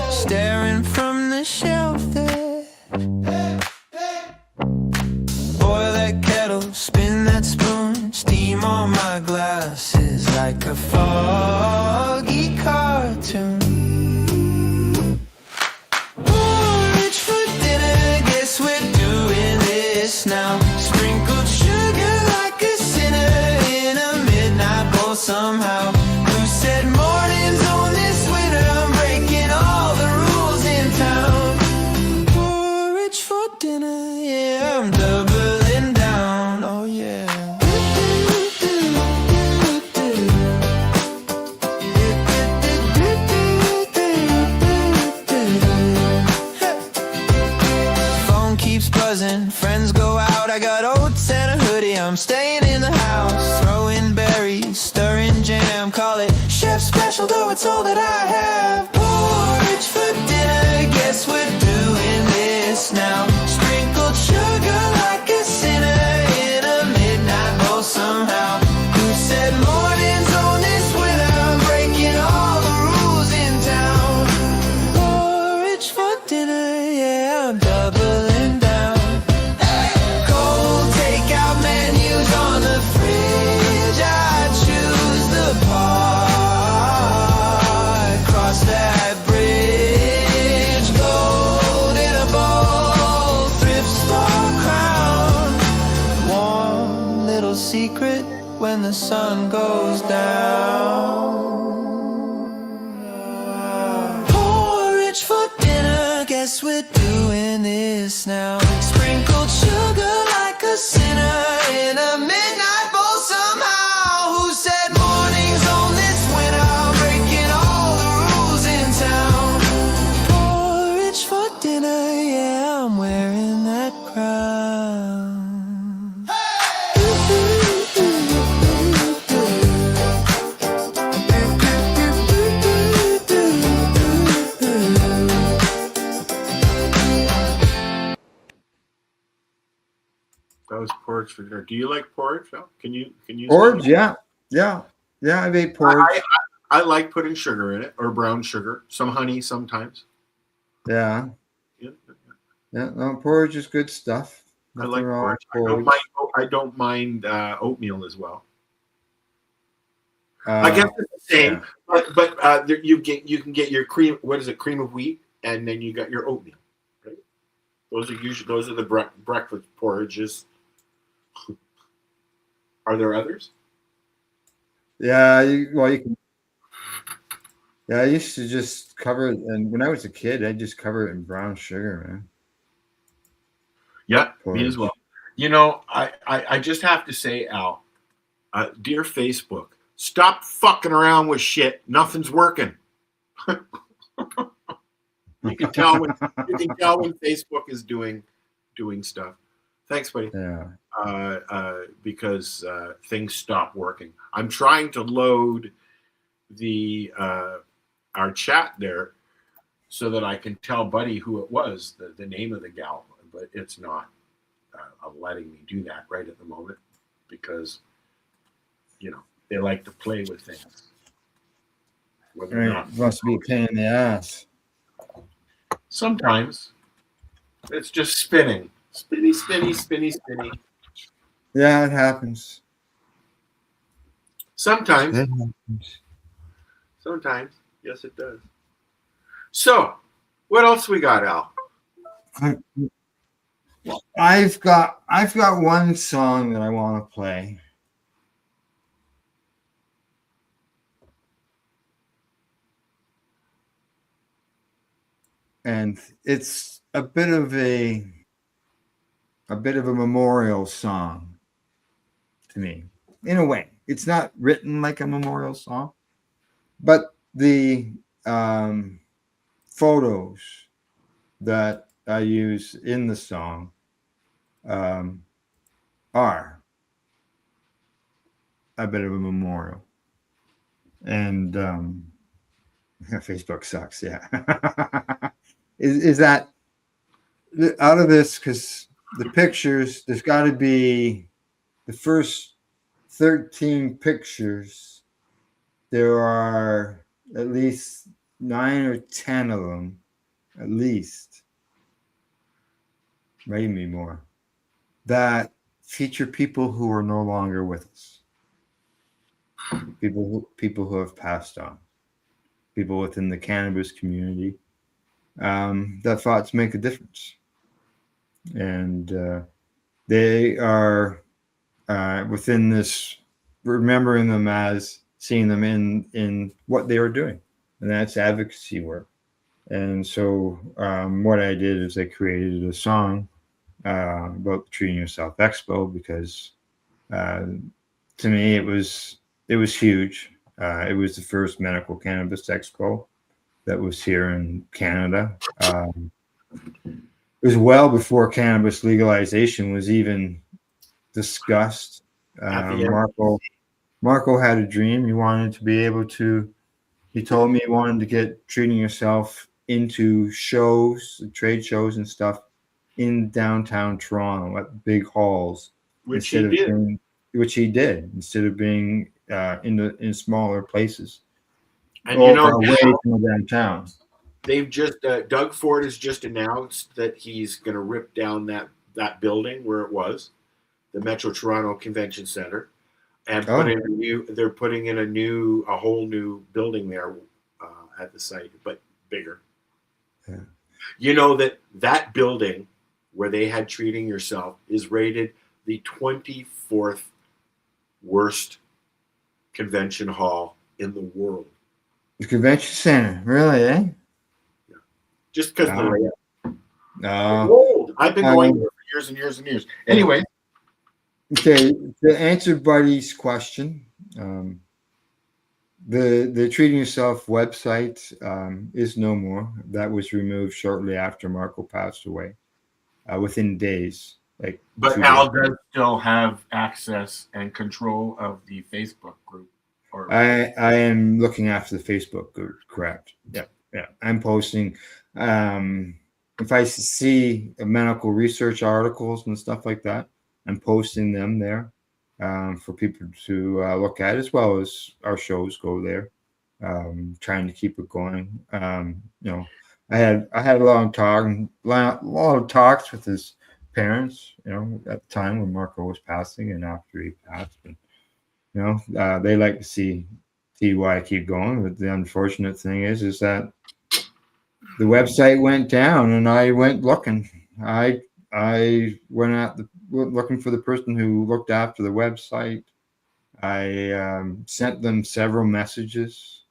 staring from the shelf there. Boil that kettle, spin that spoon, steam on my glasses like a foggy cartoon. Porridge for dinner, guess we're doing this now. Sprinkled sugar like a sinner in a midnight bowl somehow. Who said mornings on this winter? I'm breaking all the rules in town. Porridge for dinner, yeah, I'm doubling down, oh yeah. Phone keeps buzzing, friends go out, I got oats and a hoodie, I'm staying in the house, throwing berries, stirring jam, call it chef special, though it's all that I have. Porridge for dinner, guess we're doing this now. Sprinkled sugar like a sinner in a midnight bowl somehow. Who said mornings on this winter? I'm breaking all the rules in town. Porridge for dinner, yeah, I'm doubling down. Cold takeout menus on the fridge, I choose the part. Cross that bridge, gold in a bowl, thrift store crown. One little secret when the sun goes down. Porridge for dinner, guess we're doing this now. Sprinkled sugar like a sinner in a midnight bowl somehow. Who said mornings on this winter? I'm breaking all the rules in town. Porridge for dinner, yeah, I'm wearing that crown. That was porridge for dinner. Do you like porridge, Phil? Can you Porridge, yeah. I've ate porridge. I like putting sugar in it, or brown sugar, some honey sometimes. Yeah. Yeah. No, porridge is good stuff. I like Nothing wrong porridge. with I don't mind oatmeal as well. Uh, I guess it's the same, yeah. but you can get your cream. What is it? Cream of wheat, and then you got your oatmeal. Right? Those are the breakfast porridges. Are there others? Yeah, you can. Yeah, I used to just cover it, and when I was a kid, I just cover it in brown sugar, man. Yeah, Porridge. me as well. You know, I just have to say, Al, dear Facebook, stop fucking around with shit. Nothing's working. You can tell when Facebook is doing stuff. Thanks, buddy. Yeah. Because things stop working. I'm trying to load the our chat there so that I can tell Buddy who it was, the name of the gal, but it's not letting me do that right at the moment because they like to play with things. Whether or not, It must be a pain in the ass. sometimes it's just spinning. Spinny, spinny, spinny, spinny. Yeah, it happens. Sometimes. It happens. Sometimes. Yes, it does. So, what else we got, Al? I've got one song that I want to play. And it's a bit of a memorial song to me. In a way, it's not written like a memorial song, but the photos that I use in the song are a bit of a memorial. And Facebook sucks, yeah. is that out of this, because the pictures, there's got to be the first 13 pictures there are at least 9 or 10 of them, at least, maybe more, that feature people who are no longer with us, people who have passed on, people within the cannabis community that thought to make a difference, and they are within this, remembering them as seeing them in what they were doing, and that's advocacy work. And so what I did is I created a song about the Treating Yourself Expo, because to me it was huge. It was the first medical cannabis expo that was here in Canada. It was well before cannabis legalization was even discussed. Marco had a dream. He wanted to be able to. He told me he wanted to get Treating Yourself into shows, trade shows, and stuff in downtown Toronto at big halls, which he did. Which he did, instead of being in smaller places. And you know, away from downtown. They've just Doug Ford has just announced that he's going to rip down that building where it was, the Metro Toronto Convention Center, and put in a new. They're putting in a whole new building there at the site, but bigger. Yeah. You know that building where they had Treating Yourself is rated the 24th worst convention hall in the world. The convention center, really, eh? Yeah. Just because they're old. I've been going there for years and years and years. Anyway. Okay, to answer Buddy's question, the Treating Yourself website is no more. That was removed shortly after Marco passed away, within days. But Al does still have access and control of the Facebook group. I am looking after the Facebook group, correct? Yeah. I'm posting. If I see medical research articles and stuff like that, I'm posting them there for people to look at, as well as our shows go there. Trying to keep it going. I had a lot of talks with his parents, at the time when Marco was passing and after he passed. And, they like to see why I keep going. But the unfortunate thing is that the website went down, and I went looking. I went looking for the person who looked after the website. I sent them several messages.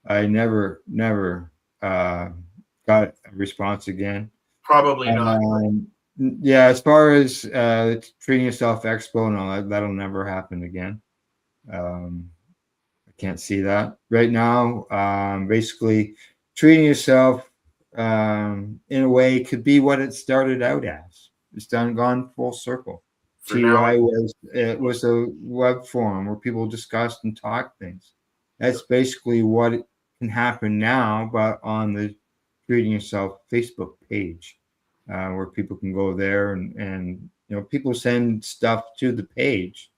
I never got a response again. Probably not. Yeah, as far as Treating Yourself Expo, no, that'll never happen again. I can't see that right now. Basically, Treating Yourself in a way could be what it started out as. It's gone full circle. TY was a web forum where people discussed and talked things. That's basically what can happen now, but on the Treating Yourself Facebook page, where people can go there and people send stuff to the page,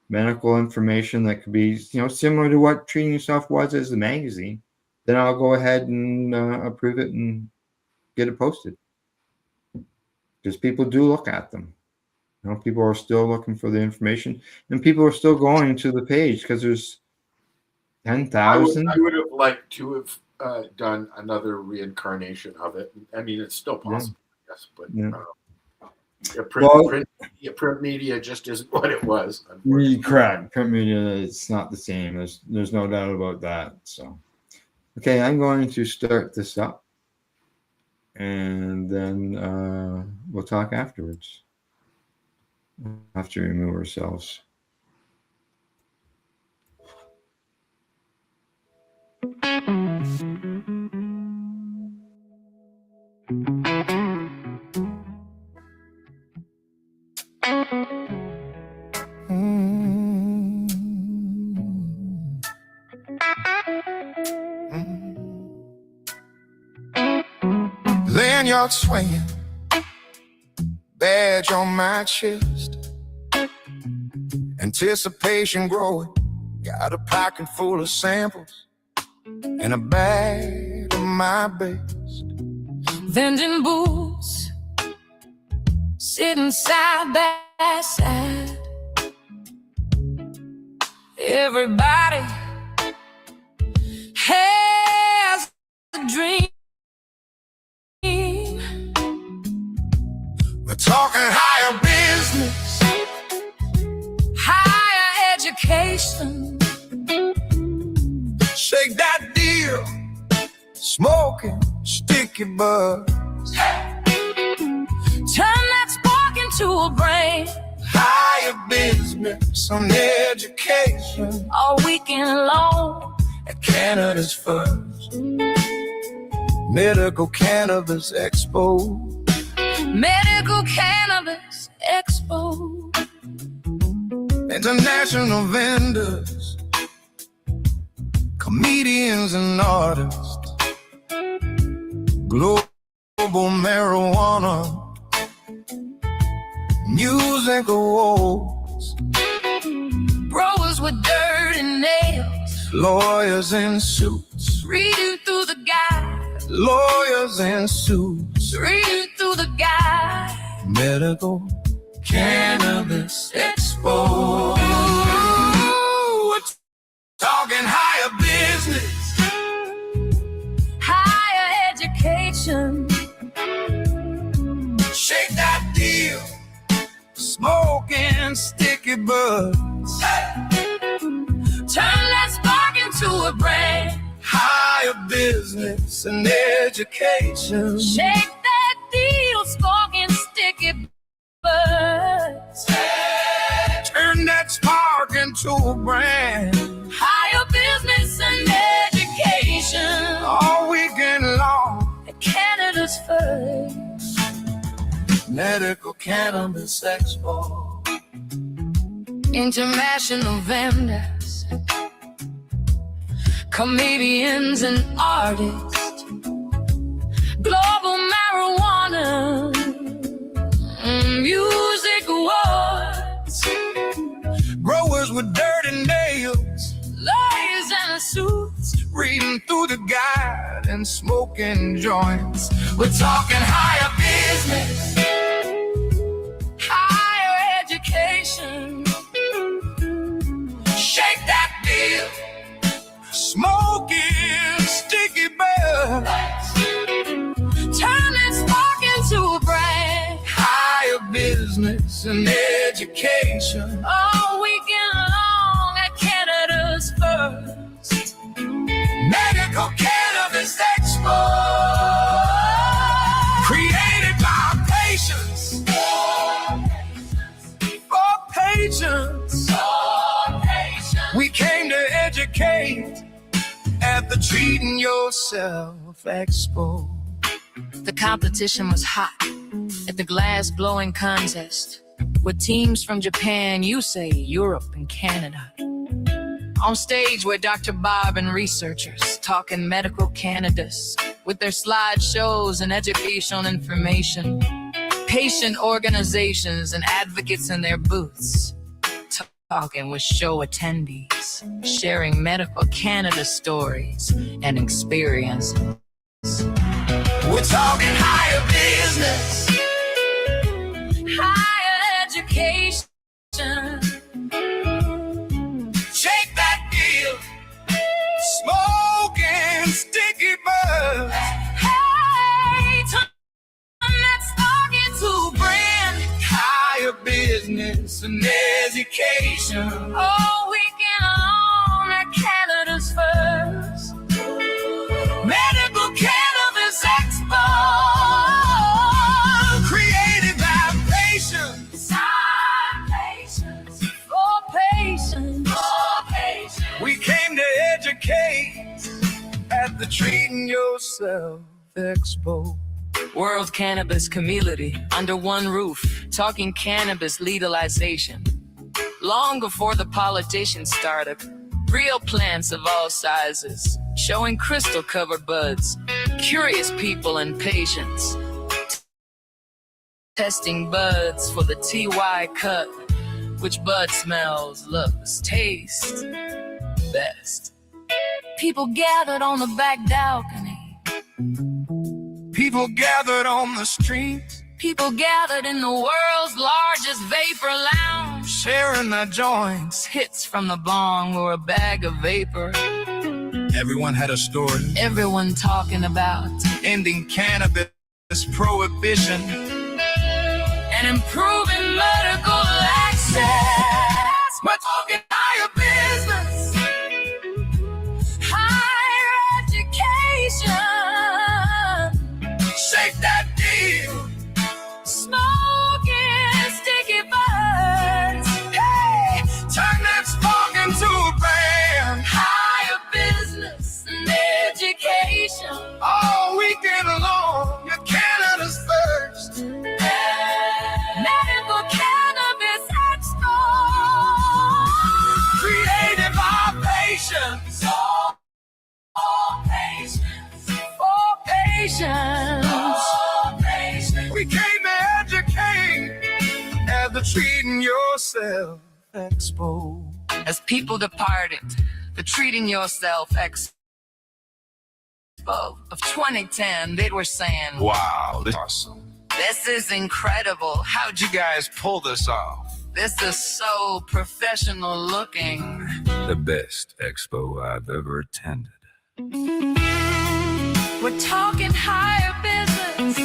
medical information that could be similar to what Treating Yourself was as a magazine. Then I'll go ahead and approve it and get it posted, because people do look at them. People are still looking for the information, and people are still going to the page because there's 10,000. I would have liked to have done another reincarnation of it. I mean, it's still possible, yes, but print media just isn't what it was. Correct. Print media, it's not the same. There's no doubt about that. So, okay, I'm going to start this up, and then we'll talk afterwards. Have to remove ourselves. Lanyard swinging, badge on my chest, anticipation growing, Got a pocket full of samples and a bag of my best. Vending booths, sitting side by side. Everybody has a dream. We're talking higher business, Higher education. shake that deal, smoking sticky buds. Turn that spark into a brain. Higher business on education, All weekend long. at Canada's first medical cannabis expo. Medical Cannabis Expo. International vendors, comedians and artists, global marijuana, music awards, Growers with dirt and nails. lawyers in suits, Reading through the guide. lawyers in suits, Reading through the guide. medical cannabis expo. We're talking higher business, Higher education. shake that deal, smoking sticky buds. Turn that spark into a brand. Higher business and education, Shake that deal, sparking sticky buds. turn that spark into a brand. Higher business and education. All weekend long, At Canada's first. medical cannabis expo. International vendors, comedians and artists, global marijuana, music awards, Growers with dirty nails, lawyers in suits. reading through the guide and smoking joints. We're talking higher business, Higher education. shake that deal, smoking sticky buds. Turn that spark into a brand. Higher business and education, All weekend long at Canada's first. medical cannabis expo. Created by patients, for patients. We came to educate at the Treating Yourself Expo. The competition was hot at the glass blowing contest with teams from Japan, USA, Europe, and Canada. On stage were Dr. Bob and researchers talking medical cannabis with their slideshows and educational information. Patient organizations and advocates in their booths talking with show attendees, sharing medical cannabis stories and experiences. We're talking higher business, Higher education. shake that deal, smoking sticky buds. Hey, turn that spark into a brand. Higher business and education, All weekend long at Canada's first. medical cannabis expo. Created by patients, For patients. we came to educate at the Treating Yourself Expo. World Cannabis Community under one roof, talking cannabis legalization. Long before the politicians started, real plants of all sizes, showing crystal covered buds, curious people and patients. Testing buds for the TY cut, which bud smells, looks, taste. best. People gathered on the back balcony. People gathered on the street, People gathered in the world's largest vapor lounge. sharing their joints. Hits from the bong were a bag of vapor. Everyone had a story. Everyone talking about Ending cannabis prohibition. and improving medical access. We're talking higher business. Higher education. Shake that deal. Smoking sticky butts. Hey, turn that spark into a band. Higher business and education. All weekend long, your Canada's first. Medical cannabis expo. Created by patients. For patients. For patients. We came to educate at the Treating Yourself Expo. As people departed, the Treating Yourself Expo of 2010, they were saying, Wow, this is awesome. this is incredible. How'd you guys pull this off? This is so professional looking. The best expo I've ever attended. We're talking higher business,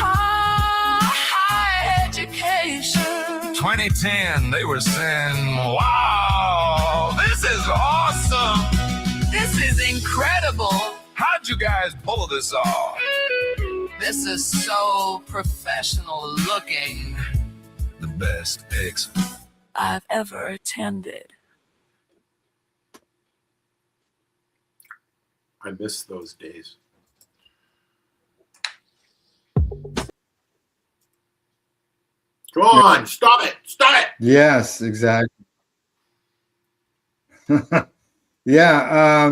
higher education. 2010, they were saying, wow, this is awesome. This is incredible. How'd you guys pull this off? This is so professional looking. The best expo I've ever attended. I miss those days. Go on, stop it. Yes, exactly. Yeah.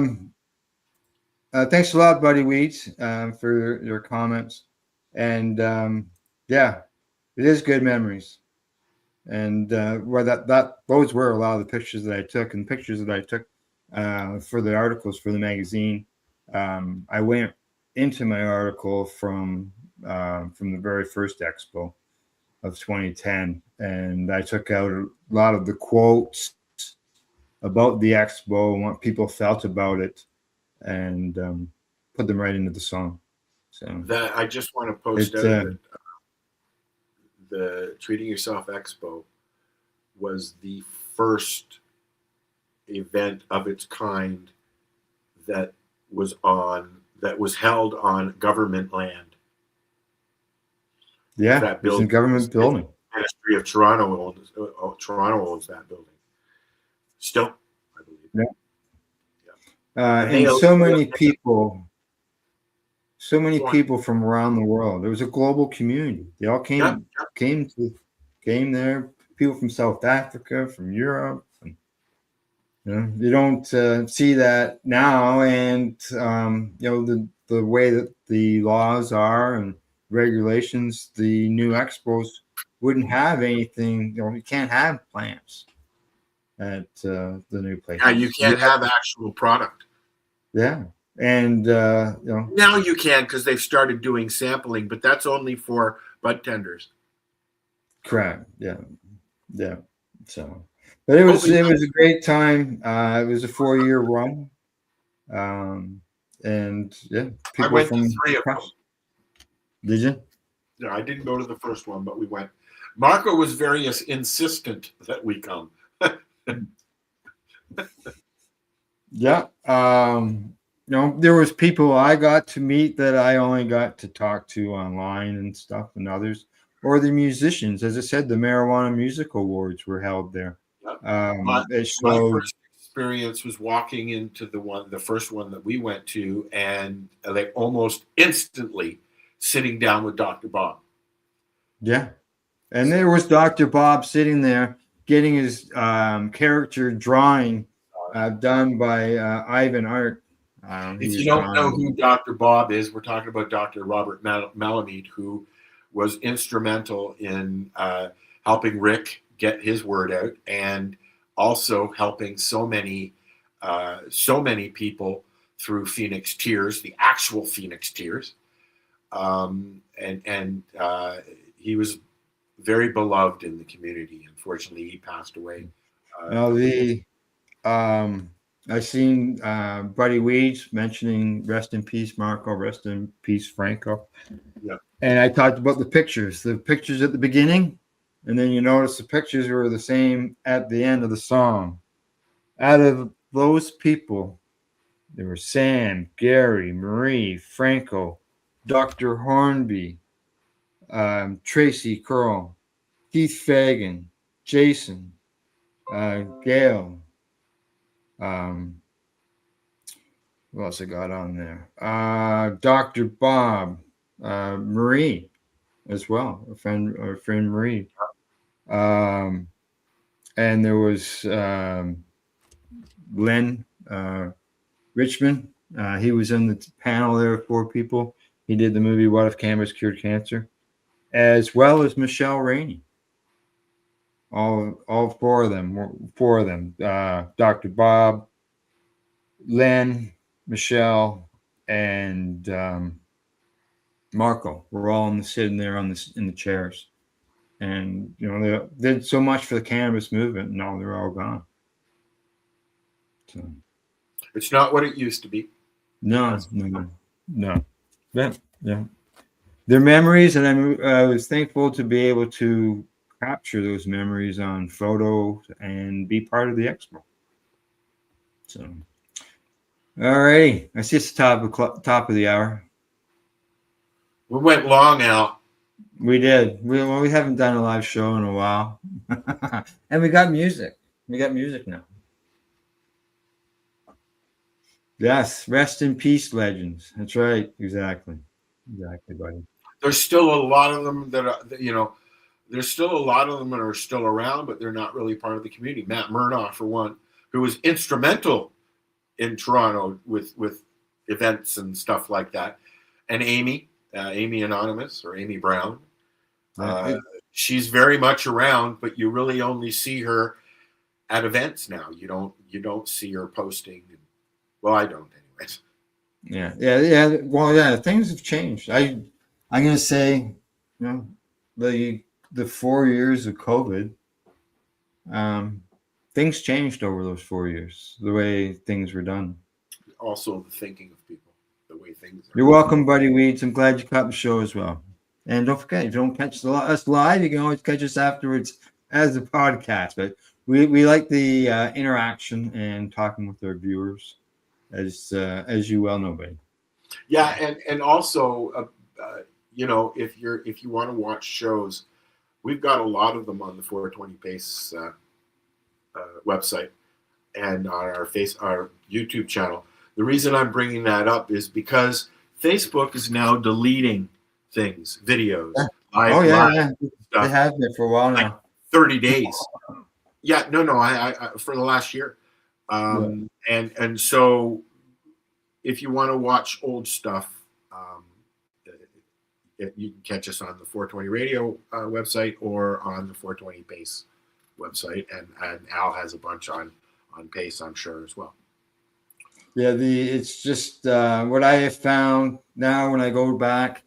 Thanks a lot, Buddy Wheat, for your comments. And yeah, it is good memories. And where those were a lot of the pictures that I took, and pictures that I took for the articles for the magazine. I went into my article from the very first expo of 2010, and I took out a lot of the quotes about the expo and what people felt about it, and put them right into the song. So That I just want to post out that the Treating Yourself Expo was the first event of its kind that was held on government land. yeah, That it's in government building. Ministry of Toronto owns that building. Still, I believe. Yeah. And so many people from around the world. It was a global community. They all came there. People from South Africa, from Europe. And, you don't see that now. And the way that the laws are and regulations, the new expos wouldn't have anything. You can't have plants at the new place. Yeah, you can't have actual product. Yeah. And now you can, because they've started doing sampling, but that's only for bud tenders. Correct. Yeah. So, but it was a great time. It was a 4-year run, and yeah, I went to 3 of them. Did you? Yeah, I didn't go to the first one, but we went. Marco was very insistent that we come. Yeah. There was people I got to meet that I only got to talk to online and stuff, and others, or the musicians. As I said, the Marijuana Music Awards were held there. My first experience was walking into the first one that we went to, and like almost instantly sitting down with Dr. Bob. Yeah. And there was Dr. Bob sitting there getting his character drawing done by Ivan Art. If you don't know who Dr. Bob is, we're talking about Dr. Robert Malamede, who was instrumental in helping Rick get his word out, and also helping so many people through Phoenix Tears, the actual Phoenix Tears. And he was very beloved in the community. Unfortunately, he passed away. I seen Buddy Weeds mentioning rest in peace, Marco, rest in peace, Franco. Yeah. And I talked about the pictures at the beginning, and then you notice the pictures were the same at the end of the song. Out of those people, there were Sam, Gary, Marie, Franco, Dr. Hornby, Tracy Curl, Keith Fagan, Jason, Gail. Who else I got on there? Dr. Bob, Marie as well, our friend Marie. And there was Len Richmond. He was in the panel there, 4 people. He did the movie What If Cannabis Cured Cancer, as well as Michelle Rainey. All 4 of them. Dr. Bob, Len, Michelle, and Marco were all sitting there in the chairs, and they did so much for the cannabis movement. And now they're all gone. So it's not what it used to be. No. Yeah. Their memories, and I was thankful to be able to capture those memories on photo and be part of the expo. So. All right. I see it's the top of the hour. We went long, Al. We did. We haven't done a live show in a while. And we got music. We got music now. Yes. Rest in peace, legends. That's right. Exactly, buddy. There's still a lot of them that are, there's still a lot of them that are still around, but they're not really part of the community. Matt Murdoch, for one, who was instrumental in Toronto with events and stuff like that, and Amy Anonymous, or Amy Brown. She's very much around, but you really only see her at events now. You don't see her posting. Well, I don't, anyways. Yeah. Well, yeah, things have changed. I'm gonna say, the 4 years of COVID, things changed over those 4 years, the way things were done. Also, the thinking of people, the way things are. You're welcome, Buddy Weeds. I'm glad you caught the show as well. And don't forget, if you don't catch us live, you can always catch us afterwards as a podcast. But we like the interaction and talking with our viewers, as you well know, buddy. Yeah, and also, if you want to watch shows, we've got a lot of them on the 420 Pace website and on our YouTube channel. The reason I'm bringing that up is because Facebook is now deleting things, videos. Yeah. They have been for a while now. Like 30 days. Yeah, no, I for the last year. And so if you want to watch old stuff, you can catch us on the 420 Radio website or on the 420 Pace website, and Al has a bunch on Pace, I'm sure, as well. Yeah, it's just what I have found now when I go back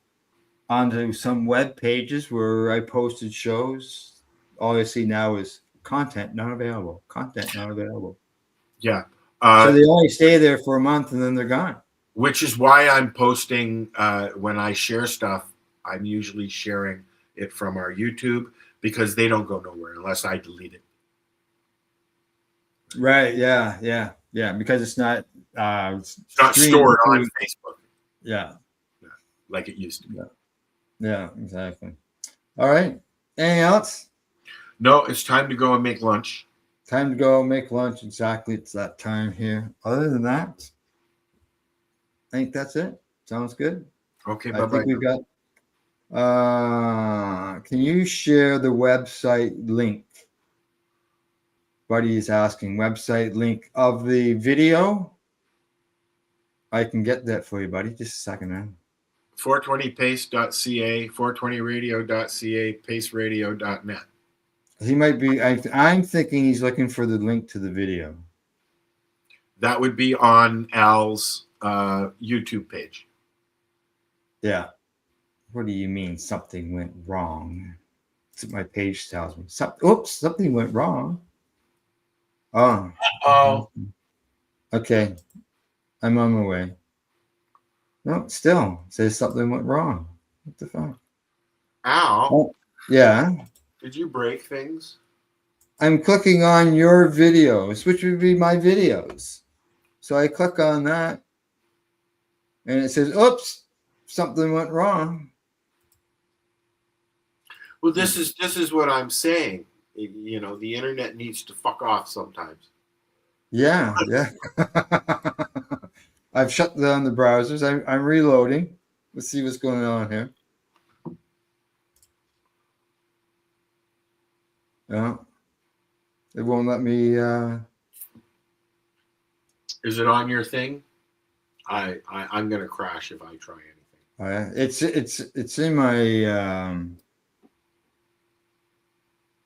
onto some web pages where I posted shows, all I see now is content not available. Yeah. So they only stay there for a month and then they're gone. Which is why I'm posting, when I share stuff, I'm usually sharing it from our YouTube, because they don't go nowhere unless I delete it. Right. Yeah. Because it's not stored on Facebook. Yeah. Like it used to be. Yeah, exactly. All right. Anything else? No, it's time to go and make lunch. Time to go make lunch. Exactly. It's that time here. Other than that, I think that's it. Sounds good. Okay. I think we've got. Can you share the website link? Buddy is asking website link of the video. I can get that for you, buddy. Just a second, man. 420pace.ca, 420radio.ca, paceradio.net. He might be. I'm thinking he's looking for the link to the video. That would be on Al's YouTube page. Yeah. What do you mean something went wrong? That's what my page tells me. Oops, something went wrong. Oh. Okay. I'm on my way. No, still says something went wrong. What the fuck? Al? Oh, yeah. Did you break things? I'm clicking on your videos, which would be my videos. So I click on that and it says, oops, something went wrong. Well, this is what I'm saying. You know, the internet needs to fuck off sometimes. Yeah. I've shut down the browsers. I'm reloading. Let's see what's going on here. No, it won't let me. Is it on your thing? I'm gonna crash if I try anything. It's in my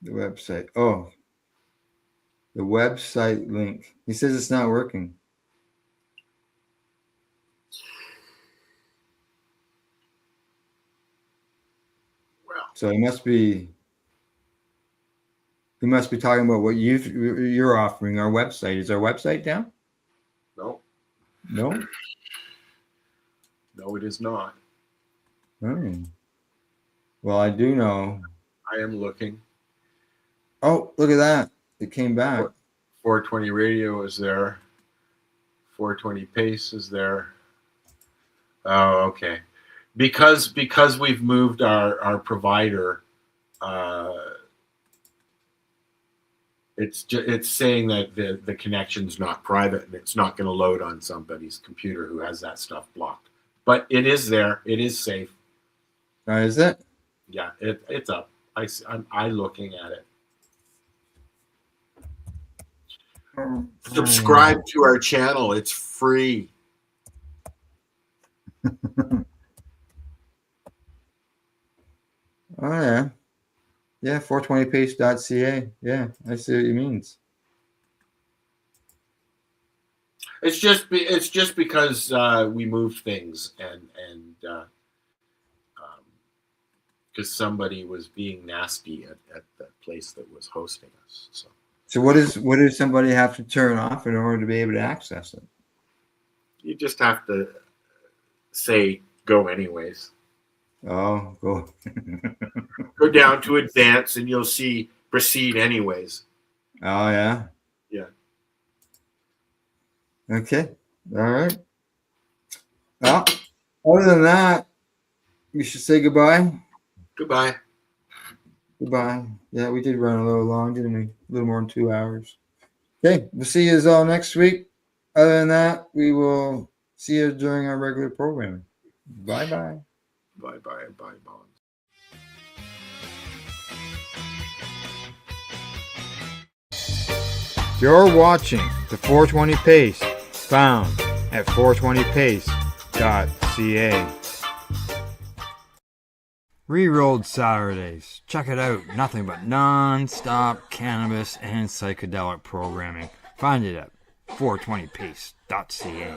the website. Oh, the website link. He says it's not working. Well, so he must be talking about what you're offering. Our website, is our website down? No, it is not. Oh. Well, I do know. I am looking. Oh, look at that! It came back. 420 radio is there. 420 pace is there. Oh, okay. Because we've moved our provider, it's saying that the connection's not private and it's not going to load on somebody's computer who has that stuff blocked. But it is there. It is safe. Is it? Yeah, it's up. I'm looking at it. Subscribe to our channel. It's free. Oh yeah. Yeah, 420pace.ca. Yeah, I see what it means. It's just because we moved things and because somebody was being nasty at the place that was hosting us. So what does somebody have to turn off in order to be able to access it? You just have to say go anyways. Oh, go. Go down to advance and you'll see proceed anyways. Oh yeah. Yeah. Okay. All right. Well, other than that, we should say goodbye. Goodbye. Goodbye. Yeah, we did run a little long, didn't we? A little more than 2 hours. Okay, we'll see you all next week. Other than that, we will see you during our regular programming. Bye-bye. Bye-bye, Bonds. You're watching the 420 Pace, found at 420pace.ca. Rerolled Saturdays. Check it out. Nothing but non-stop cannabis and psychedelic programming. Find it at 420pace.ca.